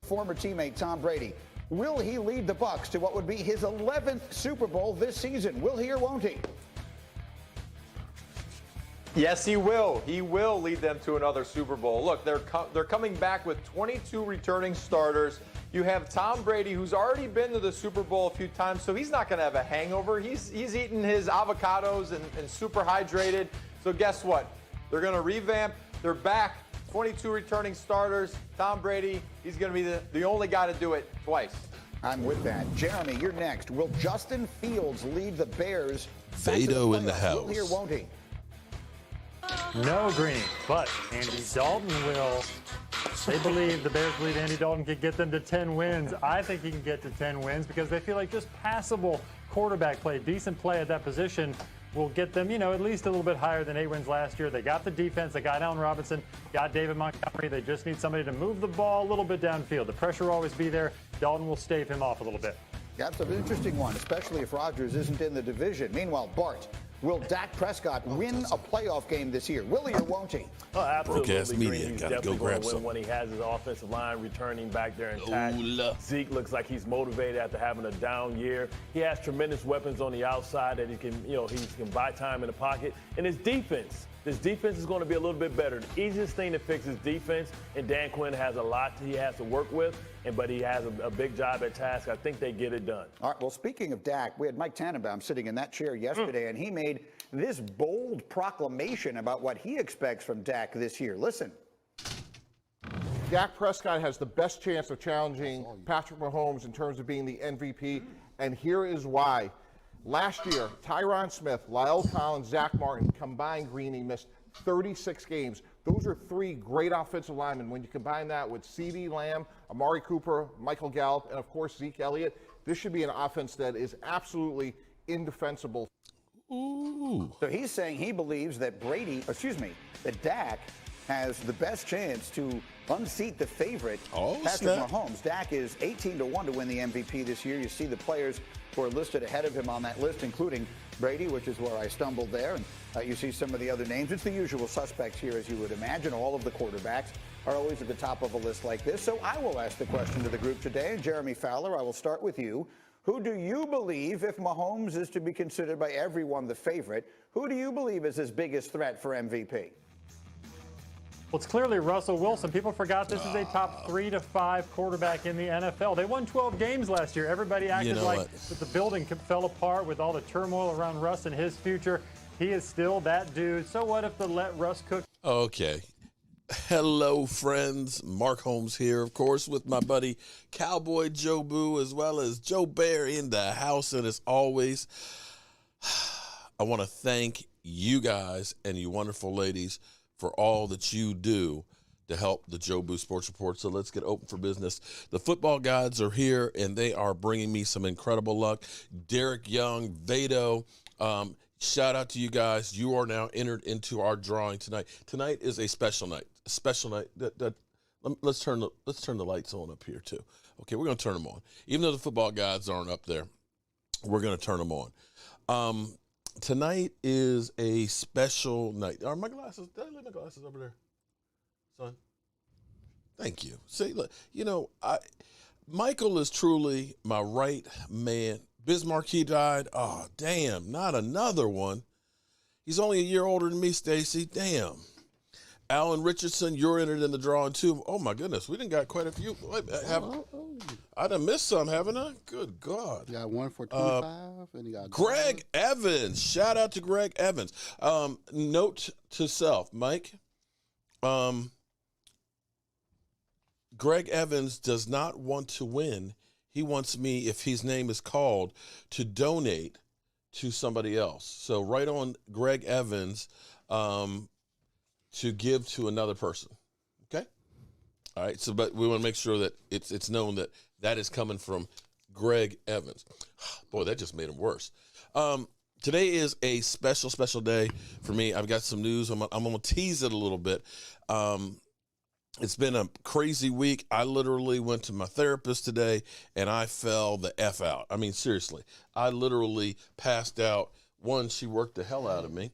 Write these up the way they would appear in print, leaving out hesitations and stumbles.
former teammate Tom Brady. Will he lead the Bucs to what would be his 11th Super Bowl this season? Will he or won't he? Yes, he will. He will lead them to another Super Bowl. Look, they're coming back with 22 returning starters. You have Tom Brady, who's already been to the Super Bowl a few times, so he's not going to have a hangover. He's eating his avocados and super hydrated. So guess what? They're going to revamp. They're back. 22 returning starters. Tom Brady, he's going to be the only guy to do it twice. I'm with that. Jeremy, you're next. Will Justin Fields lead the Bears? Vado in the house. Will he or won't he? No, Greeny, but Andy Dalton will. They believe the Bears believe Andy Dalton could get them to 10 wins. I think he can get to 10 wins because they feel like just passable quarterback play, decent play at that position will get them, at least a little bit higher than 8 wins last year. They got the defense. They got Allen Robinson, got David Montgomery. They just need somebody to move the ball a little bit downfield. The pressure will always be there. Dalton will stave him off a little bit. That's an interesting one, especially if Rodgers isn't in the division. Meanwhile, Bart, will Dak Prescott win a playoff game this year? Will he or won't he? Oh, absolutely. Broadcast media, He's gotta definitely go grab going to win some. when he has his offensive line returning back there intact. Zeke looks like he's motivated after having a down year. He has tremendous weapons on the outside that he can, he can buy time in the pocket. And his defense is going to be a little bit better. The easiest thing to fix is defense, and Dan Quinn has a lot he has to work with, but he has a big job at task. I think they get it done. All right, well, speaking of Dak, we had Mike Tannenbaum sitting in that chair yesterday, and he made this bold proclamation about what he expects from Dak this year. Listen. Dak Prescott has the best chance of challenging Patrick Mahomes in terms of being the MVP, and here is why. Last year, Tyron Smith, Lyle Collins, Zach Martin, combined Greeny missed 36 games. Those are 3 great offensive linemen. When you combine that with CeeDee Lamb, Amari Cooper, Michael Gallup, and of course Zeke Elliott, this should be an offense that is absolutely indefensible. Ooh. So he's saying he believes that that Dak has the best chance to unseat the favorite, Patrick Mahomes. Dak is 18-1 to win the MVP this year. You see the players who are listed ahead of him on that list, including Brady, which is where I stumbled there. And you see some of the other names. It's the usual suspects here, as you would imagine. All of the quarterbacks are always at the top of a list like this. So I will ask the question to the group today. And Jeremy Fowler, I will start with you. Who do you believe, if Mahomes is to be considered by everyone the favorite, who do you believe is his biggest threat for MVP? Well, it's clearly Russell Wilson. People forgot this is a top 3 to 5 quarterback in the NFL. They won 12 games last year. Everybody acted like that the building fell apart with all the turmoil around Russ and his future. He is still that dude. So what if the let Russ cook? Okay. Hello, friends. Mark Holmes here, of course, with my buddy Cowboy Jobu, as well as Joe Bear in the house. And as always, I want to thank you guys and you wonderful ladies for all that you do to help the Jobu Sports Report. So let's get open for business. The football gods are here, and they are bringing me some incredible luck. Derek Young, Vado, shout out to you guys. You are now entered into our drawing tonight. Tonight is a special night. A special night. Let's turn the lights on up here too. Okay, we're going to turn them on. Even though the football gods aren't up there, we're going to turn them on. Tonight is a special night. Are my glasses? Did I leave my glasses over there, son? Thank you. See, look, Michael is truly my right man. Bismarck, he died. Oh, damn, not another one. He's only a year older than me, Stacy. Damn. Alan Richardson, you're entered in the drawing too. Oh my goodness, we done got quite a few. I done missed some, haven't I? Good God. You got one for 25, and you got Greg Evans. Shout out to Greg Evans. Note to self, Mike. Greg Evans does not want to win. He wants me, if his name is called, to donate to somebody else. So right on Greg Evans, to give to another person. Okay? All right. So, but we want to make sure that it's known that that is coming from Greg Evans. Boy, that just made him worse. Today is a special, special day for me. I've got some news. I'm going to tease it a little bit. It's been a crazy week. I literally went to my therapist today, and I fell the F out. I mean, seriously. I literally passed out. One, she worked the hell out of me.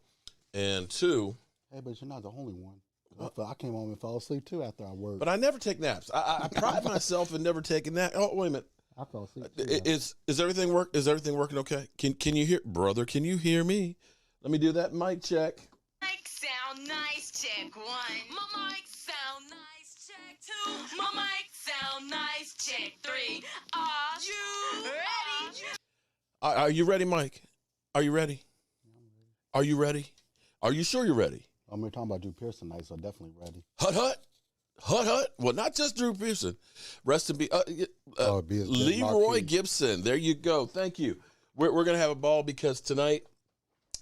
And two... Hey, but you're not the only one. I came home and fell asleep too after I worked. But I never take naps. I pride myself in never taking naps. Oh, wait a minute. I fell asleep too. Is everything working okay? Can you hear, brother? Can you hear me? Let me do that mic check. Mic sound nice, check 1. My mic sound nice, check 2. My mic sound nice, check 3. Are you ready? Are you ready, Mike? Are you ready? Are you ready? Are you sure you're ready? We're talking about Drew Pearson tonight, so definitely ready. Hut. Well, not just Drew Pearson. Rest in peace. Leroy Gibson. There you go. Thank you. We're going to have a ball because tonight,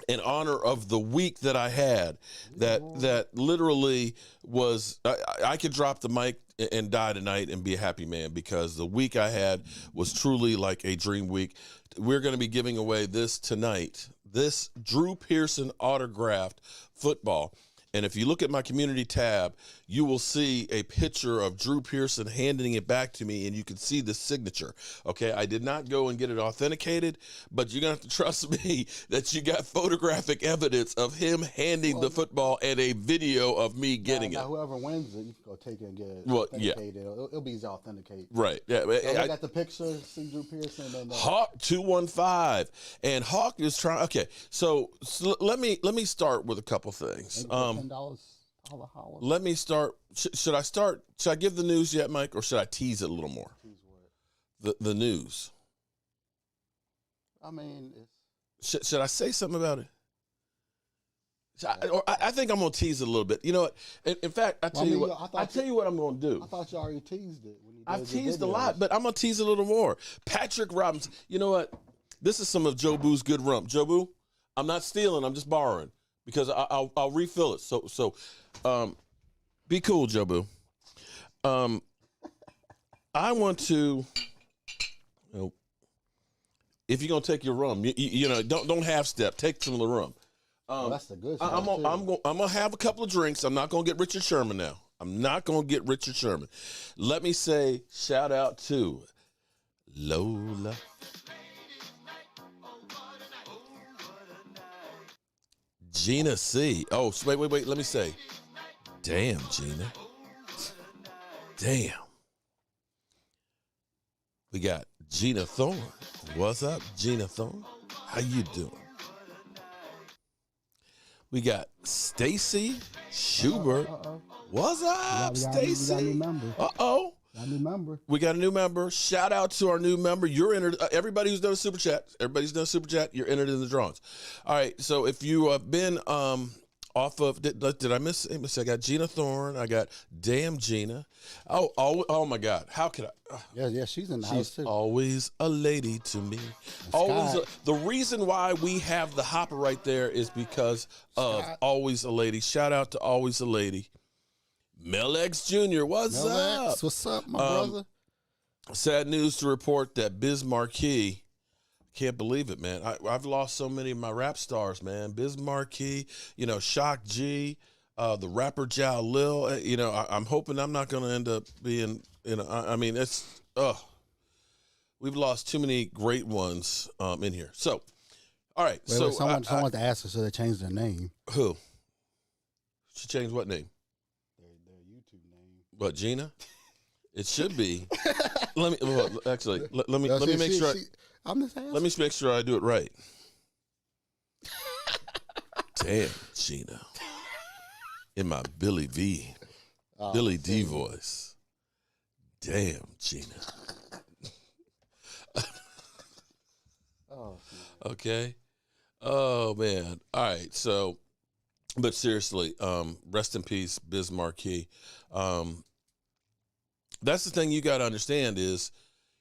in honor of the week that I had, that literally was, I could drop the mic and die tonight and be a happy man because the week I had was truly like a dream week. We're going to be giving away this tonight, this Drew Pearson autographed football. And if you look at my community tab, you will see a picture of Drew Pearson handing it back to me, and you can see the signature. Okay, I did not go and get it authenticated, but you're going to have to trust me that you got photographic evidence of him handing the football and a video of me getting it. Whoever wins it, you can go take it and get it Yeah. authenticated. It'll be easy to authenticate. Right. Yeah. So I got the picture, see Drew Pearson. And, Hawk 215. And Hawk is trying. Okay, so let me start with a couple things. $10. Let me start. Should I start? Should I give the news yet, Mike, or should I tease it a little more? The news. I mean, should I say something about it? I think I'm gonna tease it a little bit. You know what? In fact, I tell you what I'm gonna do. I thought you already teased it. I've teased a lot, but I'm gonna tease a little more. Patrick Robinson. You know what? This is some of Jobu's good rump. Jobu, I'm not stealing. I'm just borrowing because I'll refill it. So, be cool, Jobu. I want to. If you're gonna take your rum, you know, don't half step. Take some of the rum. That's the good stuff. I'm gonna have a couple of drinks. I'm not gonna get Richard Sherman now. I'm not gonna get Richard Sherman. Let me say shout out to Lola. Gina C. Oh, wait. Let me say. Damn, Gina. Damn. We got Gina Thorne. What's up, Gina Thorne? How you doing? We got Stacy Schubert. What's up, Stacy? We got a new member. Uh-oh. We got a new member. Shout out to our new member. You're entered. Everybody who's done a super chat. You're entered in the drawings. All right. So if you have been off of, did I miss? I got Gina Thorne. I got Damn Gina. Oh my God. How could I? Yeah. She's in the house too. Always a lady to me. Always. The reason why we have the hopper right there is because of Always a Lady. Shout out to Always a Lady. Mel X Jr., what's up? What's up, my brother? Sad news to report that Biz Marquee, can't believe it, man. I've lost so many of my rap stars, man. Biz Marquee, you know, Shock G, the rapper Jao Lil. You know, I'm hoping I'm not going to end up being, you know, I mean, it's, we've lost too many great ones in here. So, all right. Wait, someone to ask her, so they changed their name. Who? She changed what name? What, Gina? It should be. Let me make sure. Let me make sure I do it right. Damn, Gina. In my Billy D voice. Damn, Gina. Okay. Oh man. All right. So, but seriously, rest in peace, Biz Marquee. That's the thing you got to understand is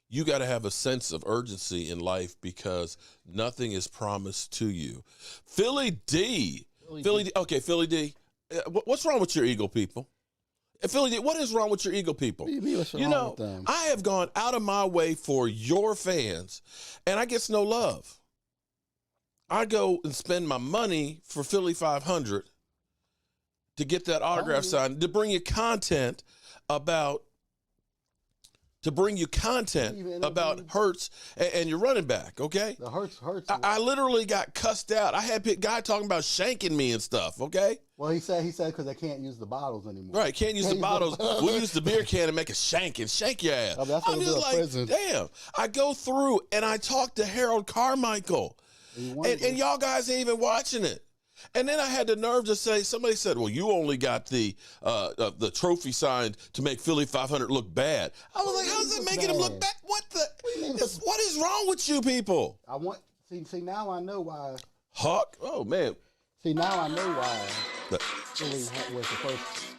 you got to have a sense of urgency in life because nothing is promised to you. Philly D. Okay, Philly D. What's wrong with your Eagle people? Philly D, what is wrong with your Eagle people? You know, I have gone out of my way for your fans, and I get no love. I go and spend my money for Philly 500 to get that autograph signed, to bring you content about to bring you content about Hurts and your running back, okay? The Hurts. I literally got cussed out. I had a guy talking about shanking me and stuff, okay? Well, he said because they can't use the bottles anymore. Right, can't use the bottles. We'll use the beer can and make a shank your ass. Oh, that's what I'm they do just at like, prison. damn. I go through and I talk to Harold Carmichael, and y'all guys ain't even watching it. And then I had the nerve to say, somebody said, well, you only got the trophy signed to make Philly 500 look bad. I was like, how's that making him look bad? What is wrong with you people? See, now I know why. Hawk? Oh, man. See, now I know why Philly was the first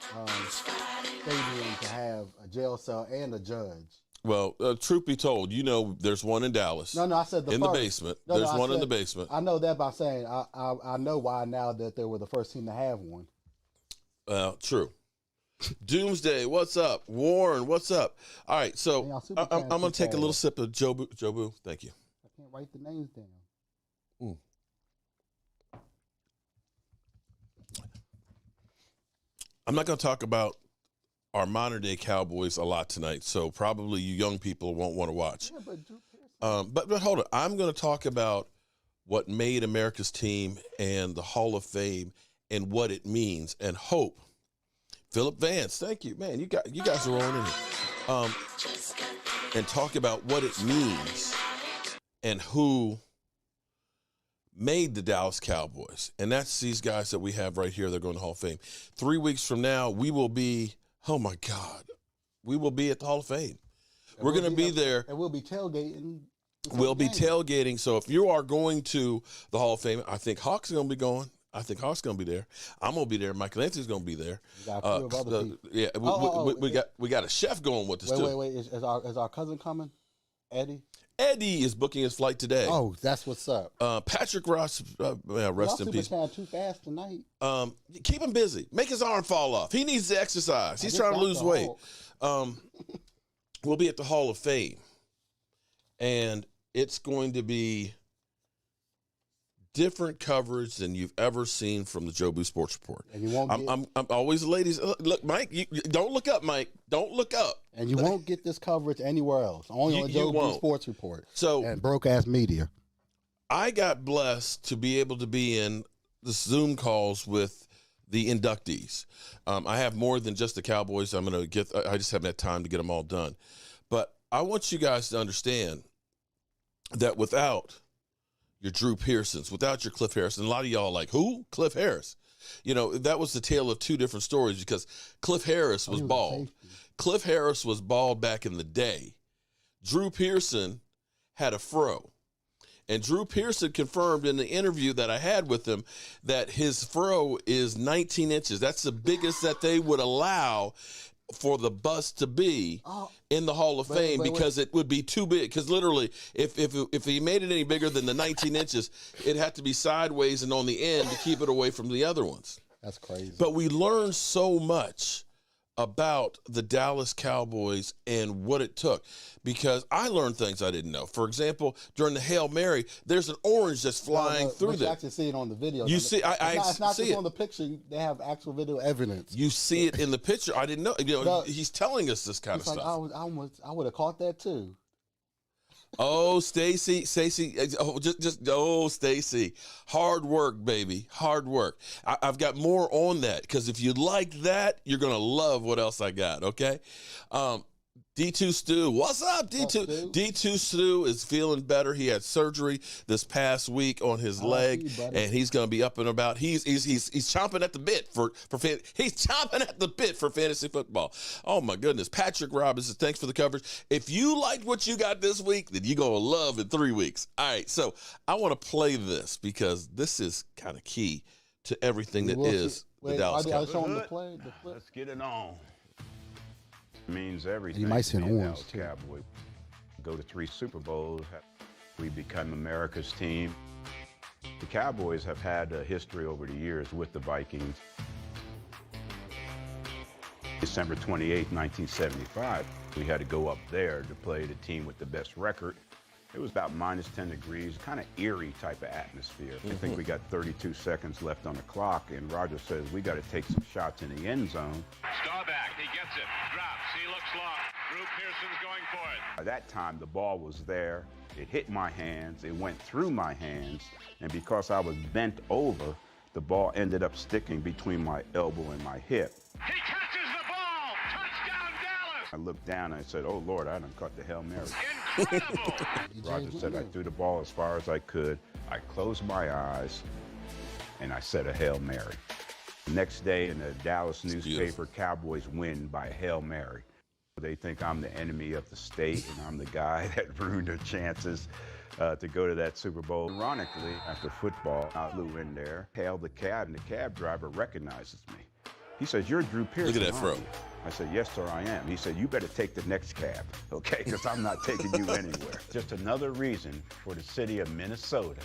stadium to have a jail cell and a judge. Well, truth be told, there's one in Dallas. No, I said the basement. There's one in the basement. I know that by saying I know why now that they were the first team to have one. True. Doomsday, what's up? Warren, what's up? All right, so I'm going to take a little sip of Jobu. Thank you. I can't write the names down. I'm not going to talk about our modern-day Cowboys a lot tonight, so probably you young people won't want to watch. Yeah, but hold on. I'm going to talk about what made America's team and the Hall of Fame and what it means and hope. Philip Vance, thank you. Man, you guys are on in it. And talk about what it means and who made the Dallas Cowboys. And that's these guys that we have right here. They're going to the Hall of Fame. 3 weeks from now, we will be, oh, my God, we will be at the Hall of Fame. We're going to be there. And we'll be tailgating. We'll be tailgating. So if you are going to the Hall of Fame, I think Hawk's going to be going. I think Hawk's going to be there. I'm going to be there. Michael Anthony's going to be there. We got a few of other people. Yeah, we got a chef going with us too. Wait. Is our cousin coming? Eddie? Eddie is booking his flight today. Oh, that's what's up. Patrick Ross, rest in peace. Too fast tonight. Keep him busy. Make his arm fall off. He needs to exercise. He's trying to lose weight. We'll be at the Hall of Fame, and it's going to be different coverage than you've ever seen from the Jobu Sports Report. And you won't I'm always ladies. Look, Mike, you don't look up, Mike. Don't look up. And you won't get this coverage anywhere else. Only on Jobu Sports Report. So and broadcast media. I got blessed to be able to be in the Zoom calls with the inductees. I have more than just the Cowboys. I just haven't had time to get them all done. But I want you guys to understand that without your Drew Pearsons, without your Cliff Harris, and a lot of y'all like, who? Cliff Harris. That was the tale of two different stories because Cliff Harris was bald. Cliff Harris was bald back in the day. Drew Pearson had a fro. And Drew Pearson confirmed in the interview that I had with him that his fro is 19 inches. That's the biggest that they would allow for the bust to be in the Hall of Fame because it would be too big. Because literally, if he made it any bigger than the 19 inches, it'd have to be sideways and on the end to keep it away from the other ones. That's crazy. But we learned so much about the Dallas Cowboys and what it took because I learned things I didn't know. For example, during the Hail Mary, there's an orange that's flying through there. You actually see it on the video. You see, it's not just on the picture. They have actual video evidence. You see it in the picture. I didn't know. He's telling us this kind of stuff. I would have caught that too. Oh, Stacy, Stacy, hard work, baby, hard work. I've got more on that because if you like that, you're gonna love what else I got. Okay, D2 Stu, what's up, D2? D2 Stu is feeling better. He had surgery this past week on his leg, and he's going to be up and about. He's chomping at the bit he's chomping at the bit for fantasy football. Oh my goodness, Patrick Robinson, thanks for the coverage. If you liked what you got this week, then you're going to love in 3 weeks. All right, so I want to play this because this is kind of key to everything that is the Dallas Cowboys. Let's get it on. Means everything. You might see an orange too. Cowboy. Go to 3 Super Bowls. We become America's team. The Cowboys have had a history over the years with the Vikings. December 28, 1975, we had to go up there to play the team with the best record. It was about minus 10 degrees, kind of eerie type of atmosphere. I think we got 32 seconds left on the clock, and Roger says we got to take some shots in the end zone. Staubach, he gets it, drops, he looks long, Drew Pearson's going for it. By that time, the ball was there. It hit my hands. It went through my hands. And because I was bent over, the ball ended up sticking between my elbow and my hip. He catches the ball. Touchdown, Dallas. I looked down and I said, oh, Lord, I done caught the Hail Mary. Incredible. Roger said I threw the ball as far as I could. I closed my eyes, and I said a Hail Mary. The next day in the Dallas newspaper, Cowboys win by a Hail Mary. They think I'm the enemy of the state, and I'm the guy that ruined their chances to go to that Super Bowl. Ironically, after football, I flew in there, hailed the cab, and the cab driver recognizes me. He says, you're Drew Pearson. Look at that fro. I said, yes, sir, I am. He said, you better take the next cab, okay, because I'm not taking you anywhere. Just another reason for the city of Minnesota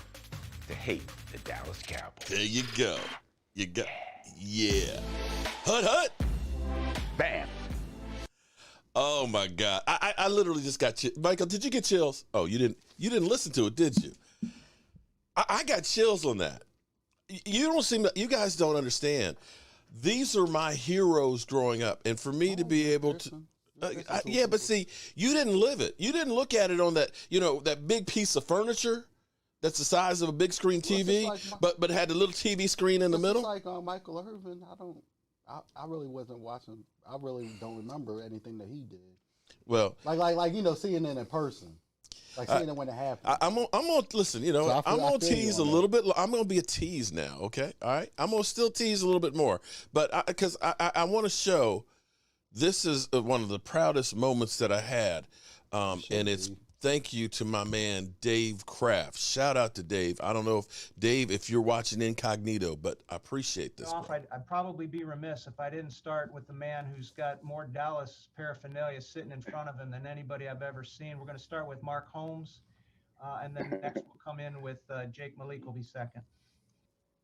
to hate the Dallas Cowboys. There you go. You got, yeah. Hut, hut. Bam. Oh my God. I literally just got chills. Michael, did you get chills? Oh, you didn't listen to it, did you? I got chills on that. You guys don't understand. These are my heroes growing up. And for me to be able to, yeah, but see, you didn't live it. You didn't look at it on that, that big piece of furniture that's the size of a big screen TV, but had the little TV screen in the middle. Like Michael Irvin, I really wasn't watching. I really don't remember anything that he did. Well, like seeing it in person, like seeing it when it happened. I'm gonna listen. So I'm gonna tease a little bit. I'm gonna be a tease now. Okay, all right. I'm gonna still tease a little bit more, but because I want to show this is one of the proudest moments that I had, and it's. Thank you to my man, Dave Kraft. Shout out to Dave. I don't know if you're watching incognito, but I appreciate this. I'd probably be remiss if I didn't start with the man who's got more Dallas paraphernalia sitting in front of him than anybody I've ever seen. We're going to start with Mark Holmes, and then next we'll come in with Jake Malik will be second.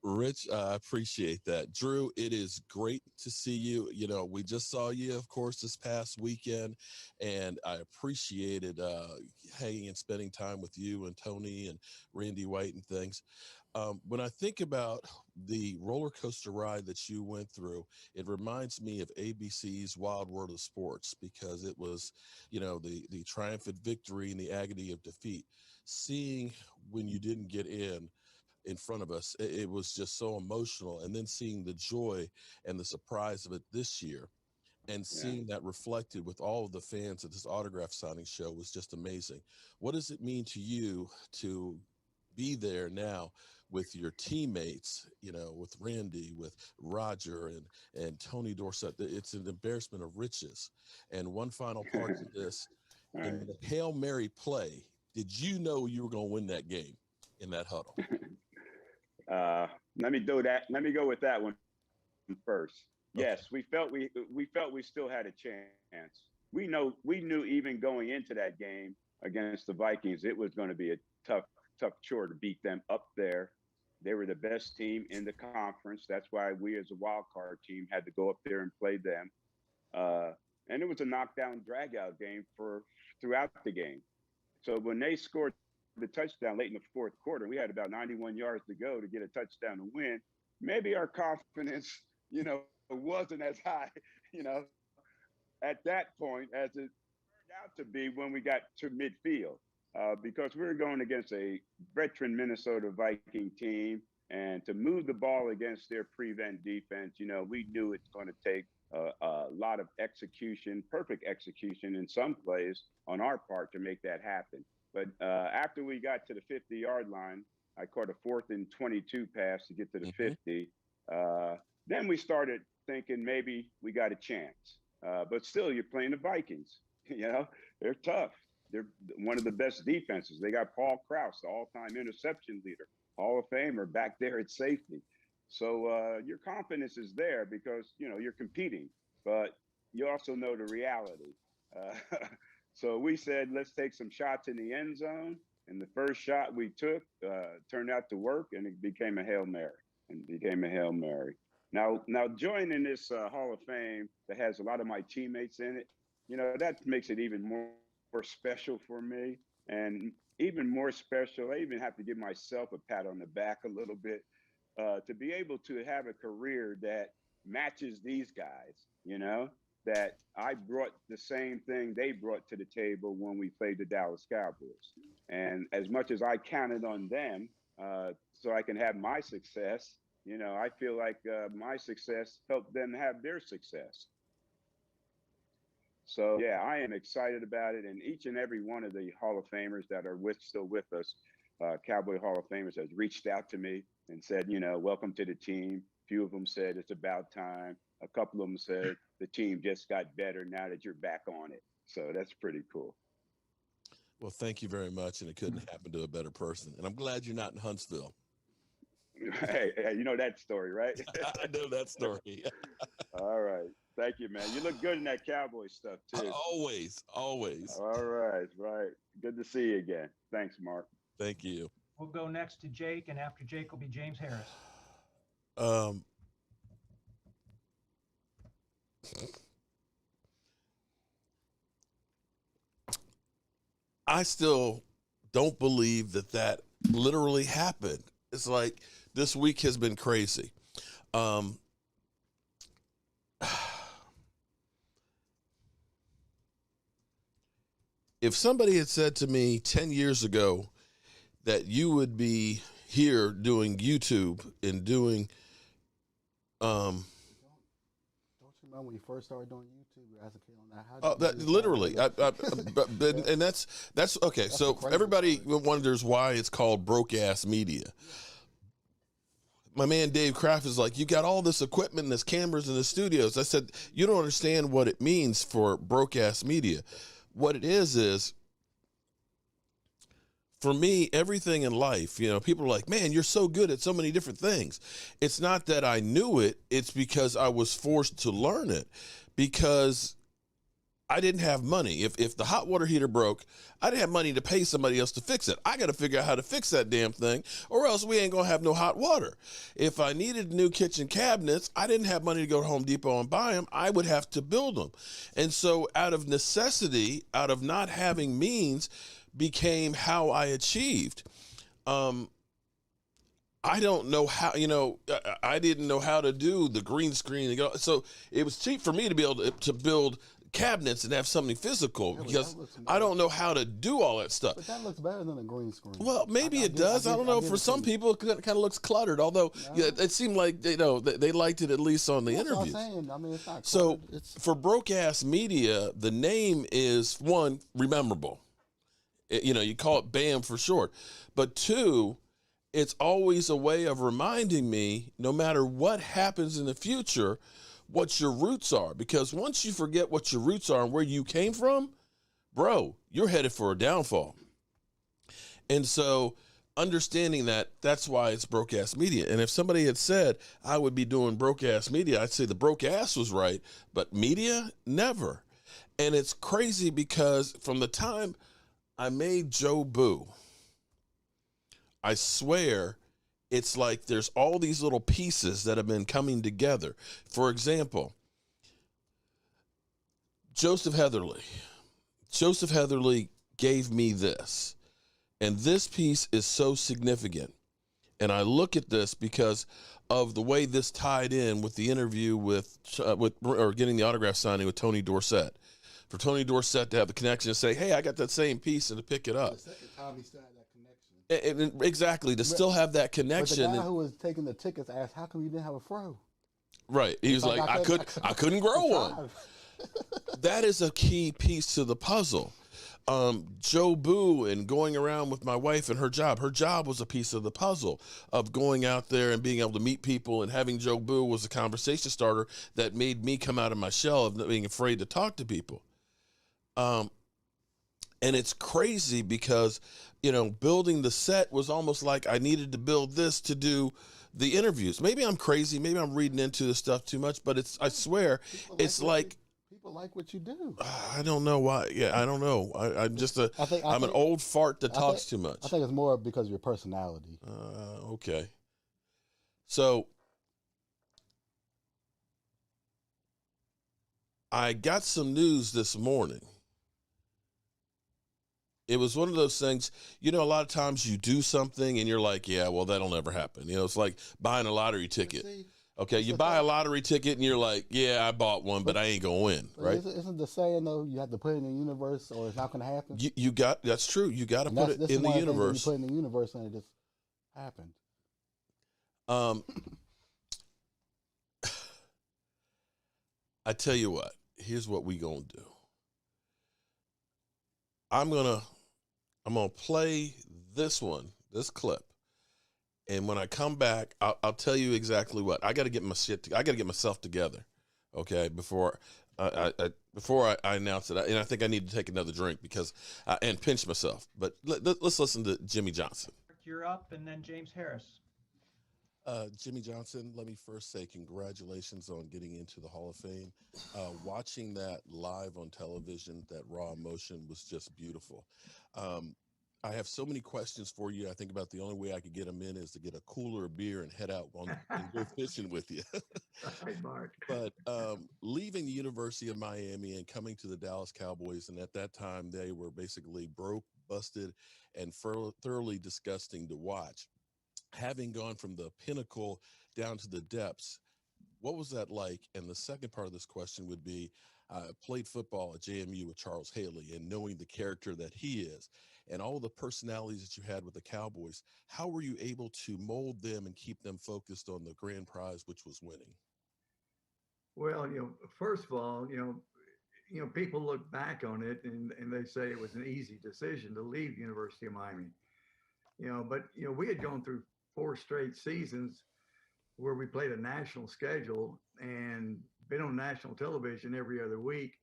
Rich, I appreciate that. Drew, it is great to see you. We just saw you, of course, this past weekend, and I appreciated hanging and spending time with you and Tony and Randy White and things. When I think about the roller coaster ride that you went through, it reminds me of ABC's Wild World of Sports, because it was, the triumphant victory and the agony of defeat. Seeing when you didn't get in front of us, it was just so emotional. And then seeing the joy and the surprise of it this year, and seeing that reflected with all of the fans at this autograph signing show was just amazing. What does it mean to you to be there now with your teammates, with Randy, with Roger and Tony Dorsett? It's an embarrassment of riches. And one final part to this, in the Hail Mary play, did you know you were going to win that game in that huddle? Let me go with that one first. Okay. Yes, we felt we still had a chance. We knew even going into that game against the Vikings, it was going to be a tough chore to beat them up there. They were the best team in the conference. That's why we as a wild card team had to go up there and play them. And it was a knockdown, drag-out game throughout the game. So when they scored the touchdown late in the fourth quarter, we had about 91 yards to go to get a touchdown to win. Maybe our confidence, wasn't as high, at that point as it turned out to be when we got to midfield, because we were going against a veteran Minnesota Viking team, and to move the ball against their prevent defense, we knew it's going to take a lot of execution, perfect execution in some plays on our part to make that happen. But after we got to the 50-yard line, I caught a 4th and 22 pass to get to the 50. Then we started thinking maybe we got a chance. But still, you're playing the Vikings. They're tough. They're one of the best defenses. They got Paul Krause, the all-time interception leader, Hall of Famer, back there at safety. So your confidence is there because, you're competing. But you also know the reality. So we said, let's take some shots in the end zone. And the first shot we took turned out to work, and it became a Hail Mary. Now joining this Hall of Fame that has a lot of my teammates in it, that makes it even more special for me. And even more special, I even have to give myself a pat on the back a little bit to be able to have a career that matches these guys, that I brought the same thing they brought to the table when we played the Dallas Cowboys. And as much as I counted on them so I can have my success, you know, I feel like my success helped them have their success. So, yeah, I am excited about it. And each and every one of the Hall of Famers that are still with us, Cowboy Hall of Famers, has reached out to me and said, you know, welcome to the team. A few of them said it's about time. A couple of them said the team just got better now that you're back on it. So that's pretty cool. Well, thank you very much. And it couldn't happen to a better person. And I'm glad you're not in Huntsville. Hey, you know that story, right? I know that story. All right. Thank you, man. You look good in that Cowboy stuff, too. Always. All right. Good to see you again. Thanks, Mark. Thank you. We'll go next to Jake, and after Jake will be James Harris. I still don't believe that literally happened. It's like this week has been crazy. If somebody had said to me 10 years ago that you would be here doing YouTube and doing, don't you remember when you first started doing YouTube? As a kid on that, that literally, and that's okay. That's so everybody wonders why it's called broke ass media. My man Dave Kraft is like, you got all this equipment and this cameras in the studios. I said, you don't understand what it means for broke ass media. What it is for me, everything in life, you know, people are like, man, you're so good at so many different things. It's not that I knew it. It's because I was forced to learn it because I didn't have money. If the hot water heater broke, I didn't have money to pay somebody else to fix it. I got to figure out how to fix that damn thing or else we ain't going to have no hot water. If I needed new kitchen cabinets, I didn't have money to go to Home Depot and buy them. I would have to build them. And so out of necessity, out of not having means, became how I achieved. I don't know how, you know, I didn't know how to do the green screen. So it was cheap for me to be able to build cabinets and have something physical because I don't know how to do all that stuff. But that looks better than a green screen. Well, maybe it does. I don't know. For some people, it kind of looks cluttered, although it seemed like, you know, they liked it at least on the interviews. That's what I'm saying. I mean, it's not so cluttered. for broke ass media, the name is, one, rememberable. You know, you call it B.A.M for short. But two, it's always a way of reminding me, no matter what happens in the future, what your roots are. Because once you forget what your roots are and where you came from, bro, you're headed for a downfall. And so understanding that, that's why it's broke ass media. And if somebody had said I would be doing broke ass media, I'd say the broke ass was right, but media, never. And it's crazy because from the time I made Jobu, I swear it's like there's all these little pieces that have been coming together. For example, Joseph Heatherly. Joseph Heatherly gave me this, and this piece is so significant. And I look at this because of the way this tied in with the interview with getting the autograph signing with Tony Dorsett. For Tony Dorsett to have the connection to say, hey, I got that same piece, and to pick it up. The second time he still had that connection. Exactly, to still have that connection. But the guy who was taking the tickets asked, how come you didn't have a fro? Right. He was like, I couldn't grow one. That is a key piece to the puzzle. Jobu and going around with my wife and her job. Her job was a piece of the puzzle of going out there and being able to meet people, and having Jobu was a conversation starter that made me come out of my shell of not being afraid to talk to people. And it's crazy because, you know, building the set was almost like I needed to build this to do the interviews. Maybe I'm crazy. Maybe I'm reading into this stuff too much, but I swear, it's like people like what you do. I don't know why. Yeah, I don't know. I'm just I'm an old fart that talks too much. I think it's more because of your personality. Okay. So I got some news this morning. It was one of those things, you know, a lot of times you do something and you're like, yeah, well, that'll never happen. You know, it's like buying a lottery ticket. Okay, you buy a lottery ticket and you're like, yeah, I bought one, but I ain't gonna win, right? Isn't the saying though you have to put it in the universe or it's not gonna happen? That's true. You got to put it in the universe. You put it in the universe and it just happened. I tell you what. Here's what we gonna do. I'm gonna play this clip, and when I come back, I'll tell you exactly what I got to get my I got to get myself together, okay? Before I announce it, and I think I need to take another drink because and pinch myself. But let's listen to Jimmy Johnson. You're up, and then James Harris. Jimmy Johnson, let me first say congratulations on getting into the Hall of Fame. Watching that live on television, that raw emotion was just beautiful. I have so many questions for you. I think about the only way I could get them in is to get a cooler of beer and head out and go fishing with you. Right, Mark. But leaving the University of Miami and coming to the Dallas Cowboys, and at that time they were basically broke, busted, and thoroughly disgusting to watch. Having gone from the pinnacle down to the depths, what was that like? And the second part of this question would be, played football at JMU with Charles Haley, and knowing the character that he is and all the personalities that you had with the Cowboys, how were you able to mold them and keep them focused on the grand prize, which was winning? Well, first of all, people look back on it and they say it was an easy decision to leave University of Miami. But we had gone through 4 straight seasons where we played a national schedule and been on national television every other week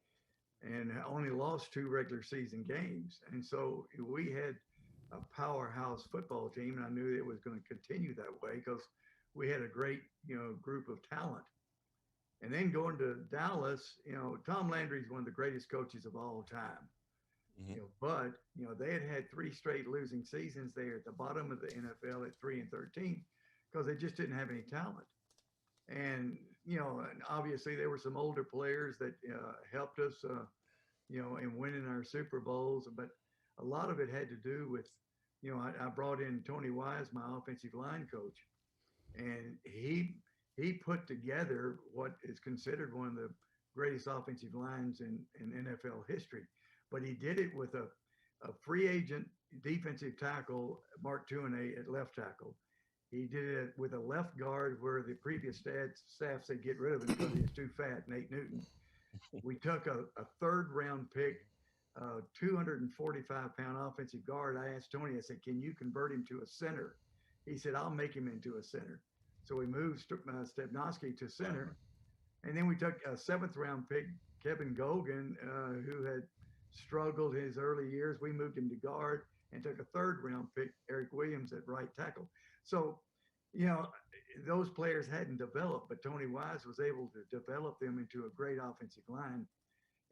and only lost 2 regular season games. And so we had a powerhouse football team, and I knew it was going to continue that way because we had a great, group of talent. And then going to Dallas, Tom Landry's one of the greatest coaches of all time. But they had 3 straight losing seasons there at the bottom of the NFL at 3-13 because they just didn't have any talent. And and obviously there were some older players that helped us, in winning our Super Bowls. But a lot of it had to do with, I brought in Tony Wise, my offensive line coach, and he put together what is considered one of the greatest offensive lines in NFL history. But he did it with a free agent defensive tackle, Mark Tuinei, at left tackle. He did it with a left guard where the previous staff said get rid of him because he was too fat, Nate Newton. We took a 3rd round pick, 245-pound offensive guard. I asked Tony, I said, can you convert him to a center? He said, I'll make him into a center. So we moved Stepnoski to center. And then we took a 7th round pick, Kevin Gogan, who had struggled his early years. We moved him to guard and took a 3rd round pick, Eric Williams, at right tackle. So, those players hadn't developed, but Tony Wise was able to develop them into a great offensive line.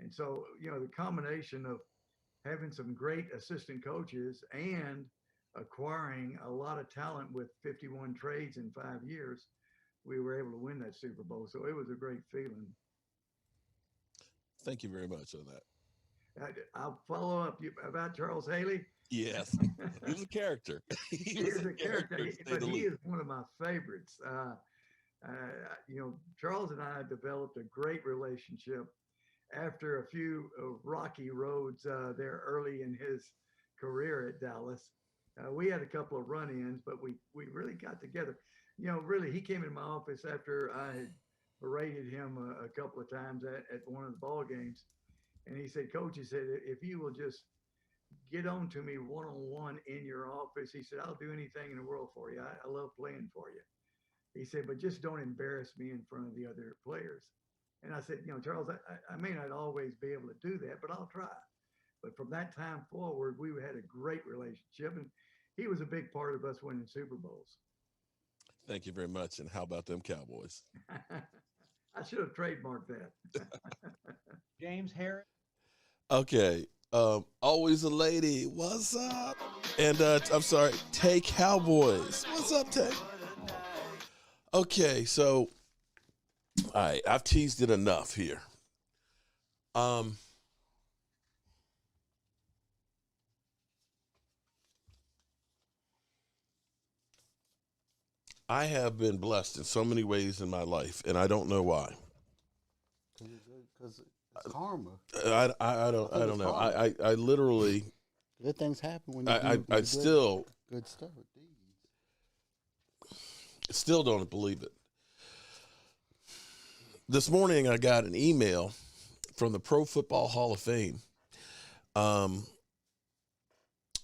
And so, the combination of having some great assistant coaches and acquiring a lot of talent with 51 trades in 5 years, we were able to win that Super Bowl. So it was a great feeling. Thank you very much on that. I'll follow up about Charles Haley. Yes, he was a character. He is a character, but he is one of my favorites. Charles and I developed a great relationship after a few rocky roads there early in his career at Dallas. We had a couple of run-ins, but we really got together. Really, he came in my office after I had berated him a couple of times at one of the ball games. And he said, Coach, he said, if you will just get on to me one-on-one in your office, he said, I'll do anything in the world for you. I love playing for you. He said, but just don't embarrass me in front of the other players. And I said, Charles, I may not always be able to do that, but I'll try. But from that time forward, we had a great relationship, and he was a big part of us winning Super Bowls. Thank you very much. And how about them Cowboys? I should have trademarked that. James Harris. Okay. Always a lady. What's up? And I'm sorry, Tay Cowboys. What's up, Tay? Okay, so all right, I've teased it enough here. I have been blessed in so many ways in my life, and I don't know why. Because it's karma. I don't know. I literally. Good things happen when you do still good stuff. Still don't believe it. This morning I got an email from the Pro Football Hall of Fame.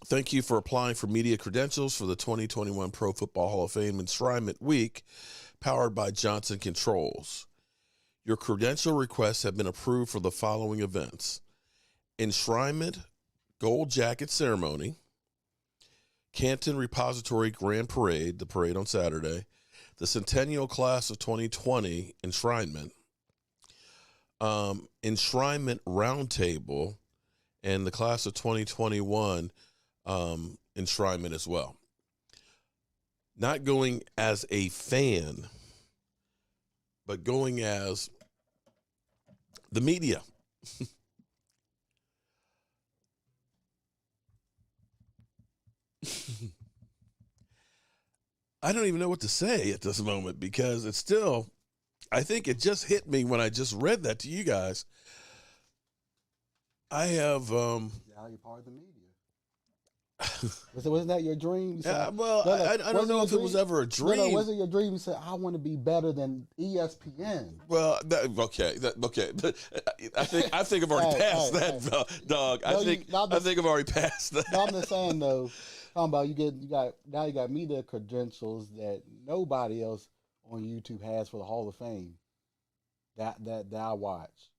Thank you for applying for media credentials for the 2021 Pro Football Hall of Fame Enshrinement Week, powered by Johnson Controls. Your credential requests have been approved for the following events: Enshrinement Gold Jacket Ceremony, Canton Repository Grand Parade, the parade on Saturday, the Centennial Class of 2020 Enshrinement, Enshrinement Roundtable, and the Class of 2021 Enshrinement as well. Not going as a fan, but going as the media. I don't even know what to say at this moment, because it's still, I think it just hit me when I just read that to you guys. I have Now you're part of the media. Wasn't that your dream? I don't know if it was ever a dream. No, wasn't your dream? You said, I want to be better than ESPN. Well, okay. I think I've already passed that, dog. I think I've already passed that. No, I'm just saying though. Talking about you got media credentials that nobody else on YouTube has for the Hall of Fame. That I watch.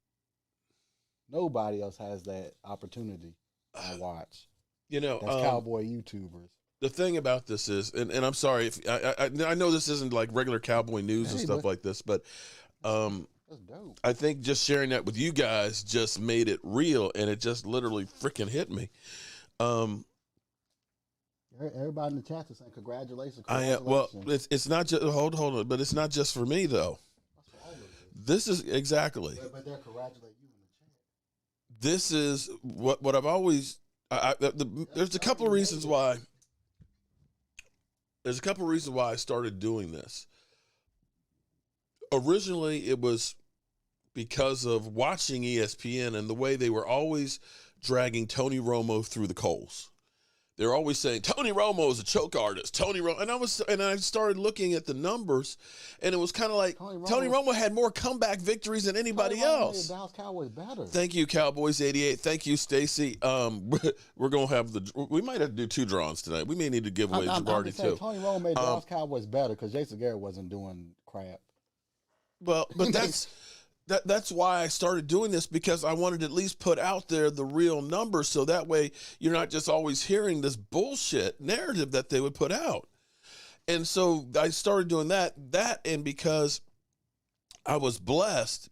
Nobody else has that opportunity. I watch. That's cowboy YouTubers. The thing about this is, and I'm sorry if I know this isn't like regular cowboy news and stuff like this, but that's dope. I think just sharing that with you guys just made it real, and it just literally freaking hit me. Everybody in the chat is saying congratulations. Well, it's not just hold on, but it's not just for me though. This is exactly. But they're congratulating you in the chat. This is what I've always. There's a couple of reasons why. There's a couple of reasons why I started doing this. Originally, it was because of watching ESPN and the way they were always dragging Tony Romo through the coals. They're always saying Tony Romo is a choke artist. Tony Romo, and I started looking at the numbers, and it was kind of like Tony Romo had more comeback victories than anybody else. Made the Dallas Cowboys better. Thank you, Cowboys 88. Thank you, Stacy. We're gonna have we might have to do 2 drawings tonight. We may need to give away Jabardi too. Tony Romo made Dallas Cowboys better because Jason Garrett wasn't doing crap. Well, but that's why I started doing this, because I wanted to at least put out there the real numbers, so that way you're not just always hearing this bullshit narrative that they would put out. And so I started doing that, and because I was blessed.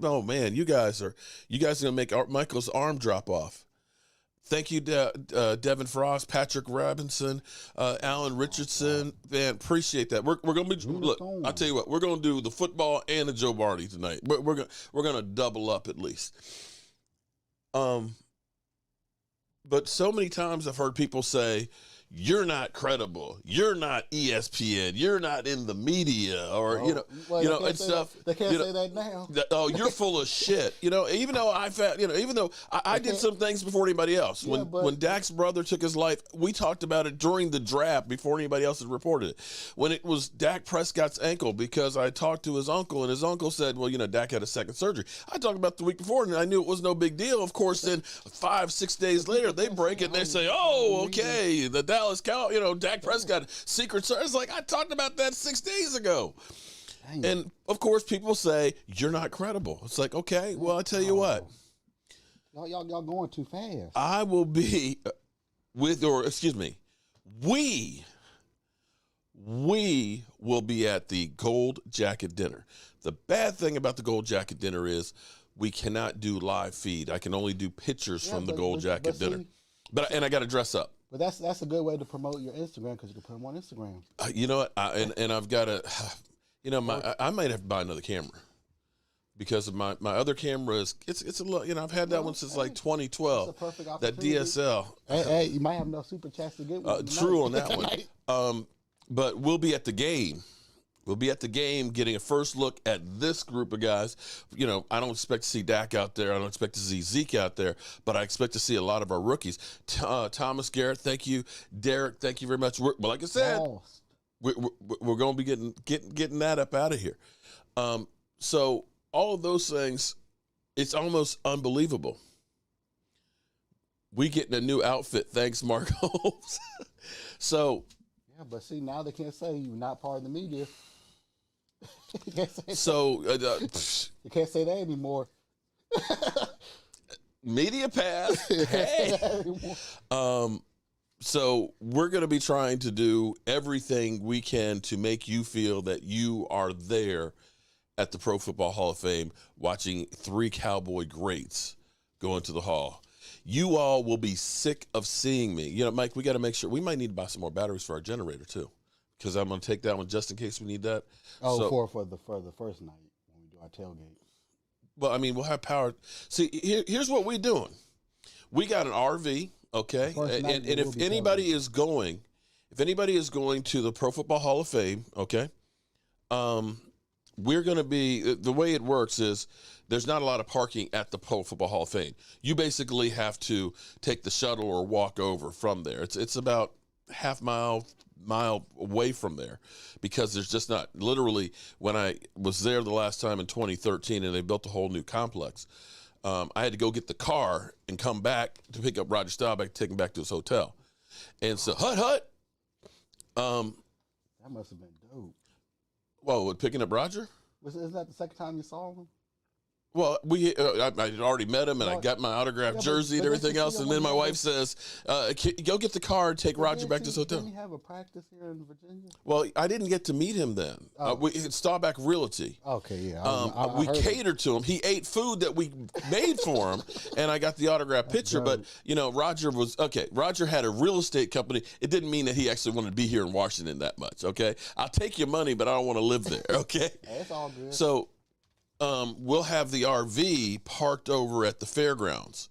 Oh man, you guys are gonna make Michael's arm drop off. Thank you, Devin Frost, Patrick Robinson, Alan Richardson. Man, appreciate that. We're gonna be look. I'll tell you what. We're gonna do the football and the Jabardi tonight. We're gonna double up at least. But so many times I've heard people say, "You're not credible. You're not ESPN. You're not in the media," or and stuff. They can't say that now. Oh, you're full of shit. Even though I did some things before anybody else. When Dak's brother took his life, we talked about it during the draft before anybody else had reported it. When it was Dak Prescott's ankle, because I talked to his uncle, and his uncle said, "Well, Dak had a second surgery." I talked about the week before, and I knew it was no big deal. Of course, then 5-6 days later, they break it and they say, "Oh, okay, the Dallas Cowboys, Dak Prescott secret surgery." It's like, I talked about that 6 days ago. Dang. And of course, people say you're not credible. It's like, okay, well, I tell you what, y'all going too fast. I will be we will be at the Gold Jacket Dinner. The bad thing about the Gold Jacket Dinner is we cannot do live feed. I can only do pictures from the Gold Jacket Dinner. And I got to dress up. But that's a good way to promote your Instagram, because you can put them on Instagram. You know what? And I've got to, I might have to buy another camera, because of my other camera is it's a lot. I've had that one since like 2012. That's a perfect that DSL. Hey, you might have enough super chats to get one. True on that one. But we'll be at the game. We'll be at the game getting a first look at this group of guys. You know, I don't expect to see Dak out there. I don't expect to see Zeke out there, but I expect to see a lot of our rookies. Thomas Garrett, thank you. Derek, thank you very much. Well, like I said, we're going to be getting that up out of here. So all of those things, it's almost unbelievable. We getting a new outfit. Thanks, Mark Holmes. So. Yeah, but see, now they can't say you're not part of the media. You can't say that anymore. Media pass. Hey. So we're going to be trying to do everything we can to make you feel that you are there at the Pro Football Hall of Fame watching 3 Cowboy greats go into the Hall. You all will be sick of seeing me. You know, Mike, we got to make sure. We might need to buy some more batteries for our generator, too, because I'm going to take that one just in case we need that. Oh, so, for the first night when we do our tailgate. Well, I mean, we'll have power. See, here's what we're doing. We got an RV, okay? And if anybody is going to the Pro Football Hall of Fame, okay, we're going to be – the way it works is there's not a lot of parking at the Pro Football Hall of Fame. You basically have to take the shuttle or walk over from there. It's about half mile away from there because there's just not – literally, when I was there the last time in 2013 and they built a whole new complex, I had to go get the car and come back to pick up Roger Staubach, take him back to his hotel. And so, Hut. That must have been dope. Whoa, picking up Roger? Isn't that the second time you saw him? Well, I had already met him, and I got my autographed jersey and everything else. And then my wife says, go get the car and take Roger back to his hotel. Didn't he have a practice here in Virginia? Well, I didn't get to meet him then. It's Staubach Realty. Okay, yeah. We catered to him. He ate food that we made for him, and I got the autographed picture. But, you know, Roger had a real estate company. It didn't mean that he actually wanted to be here in Washington that much, okay? I'll take your money, but I don't want to live there, okay? That's all good. So we'll have the RV parked over at the fairgrounds.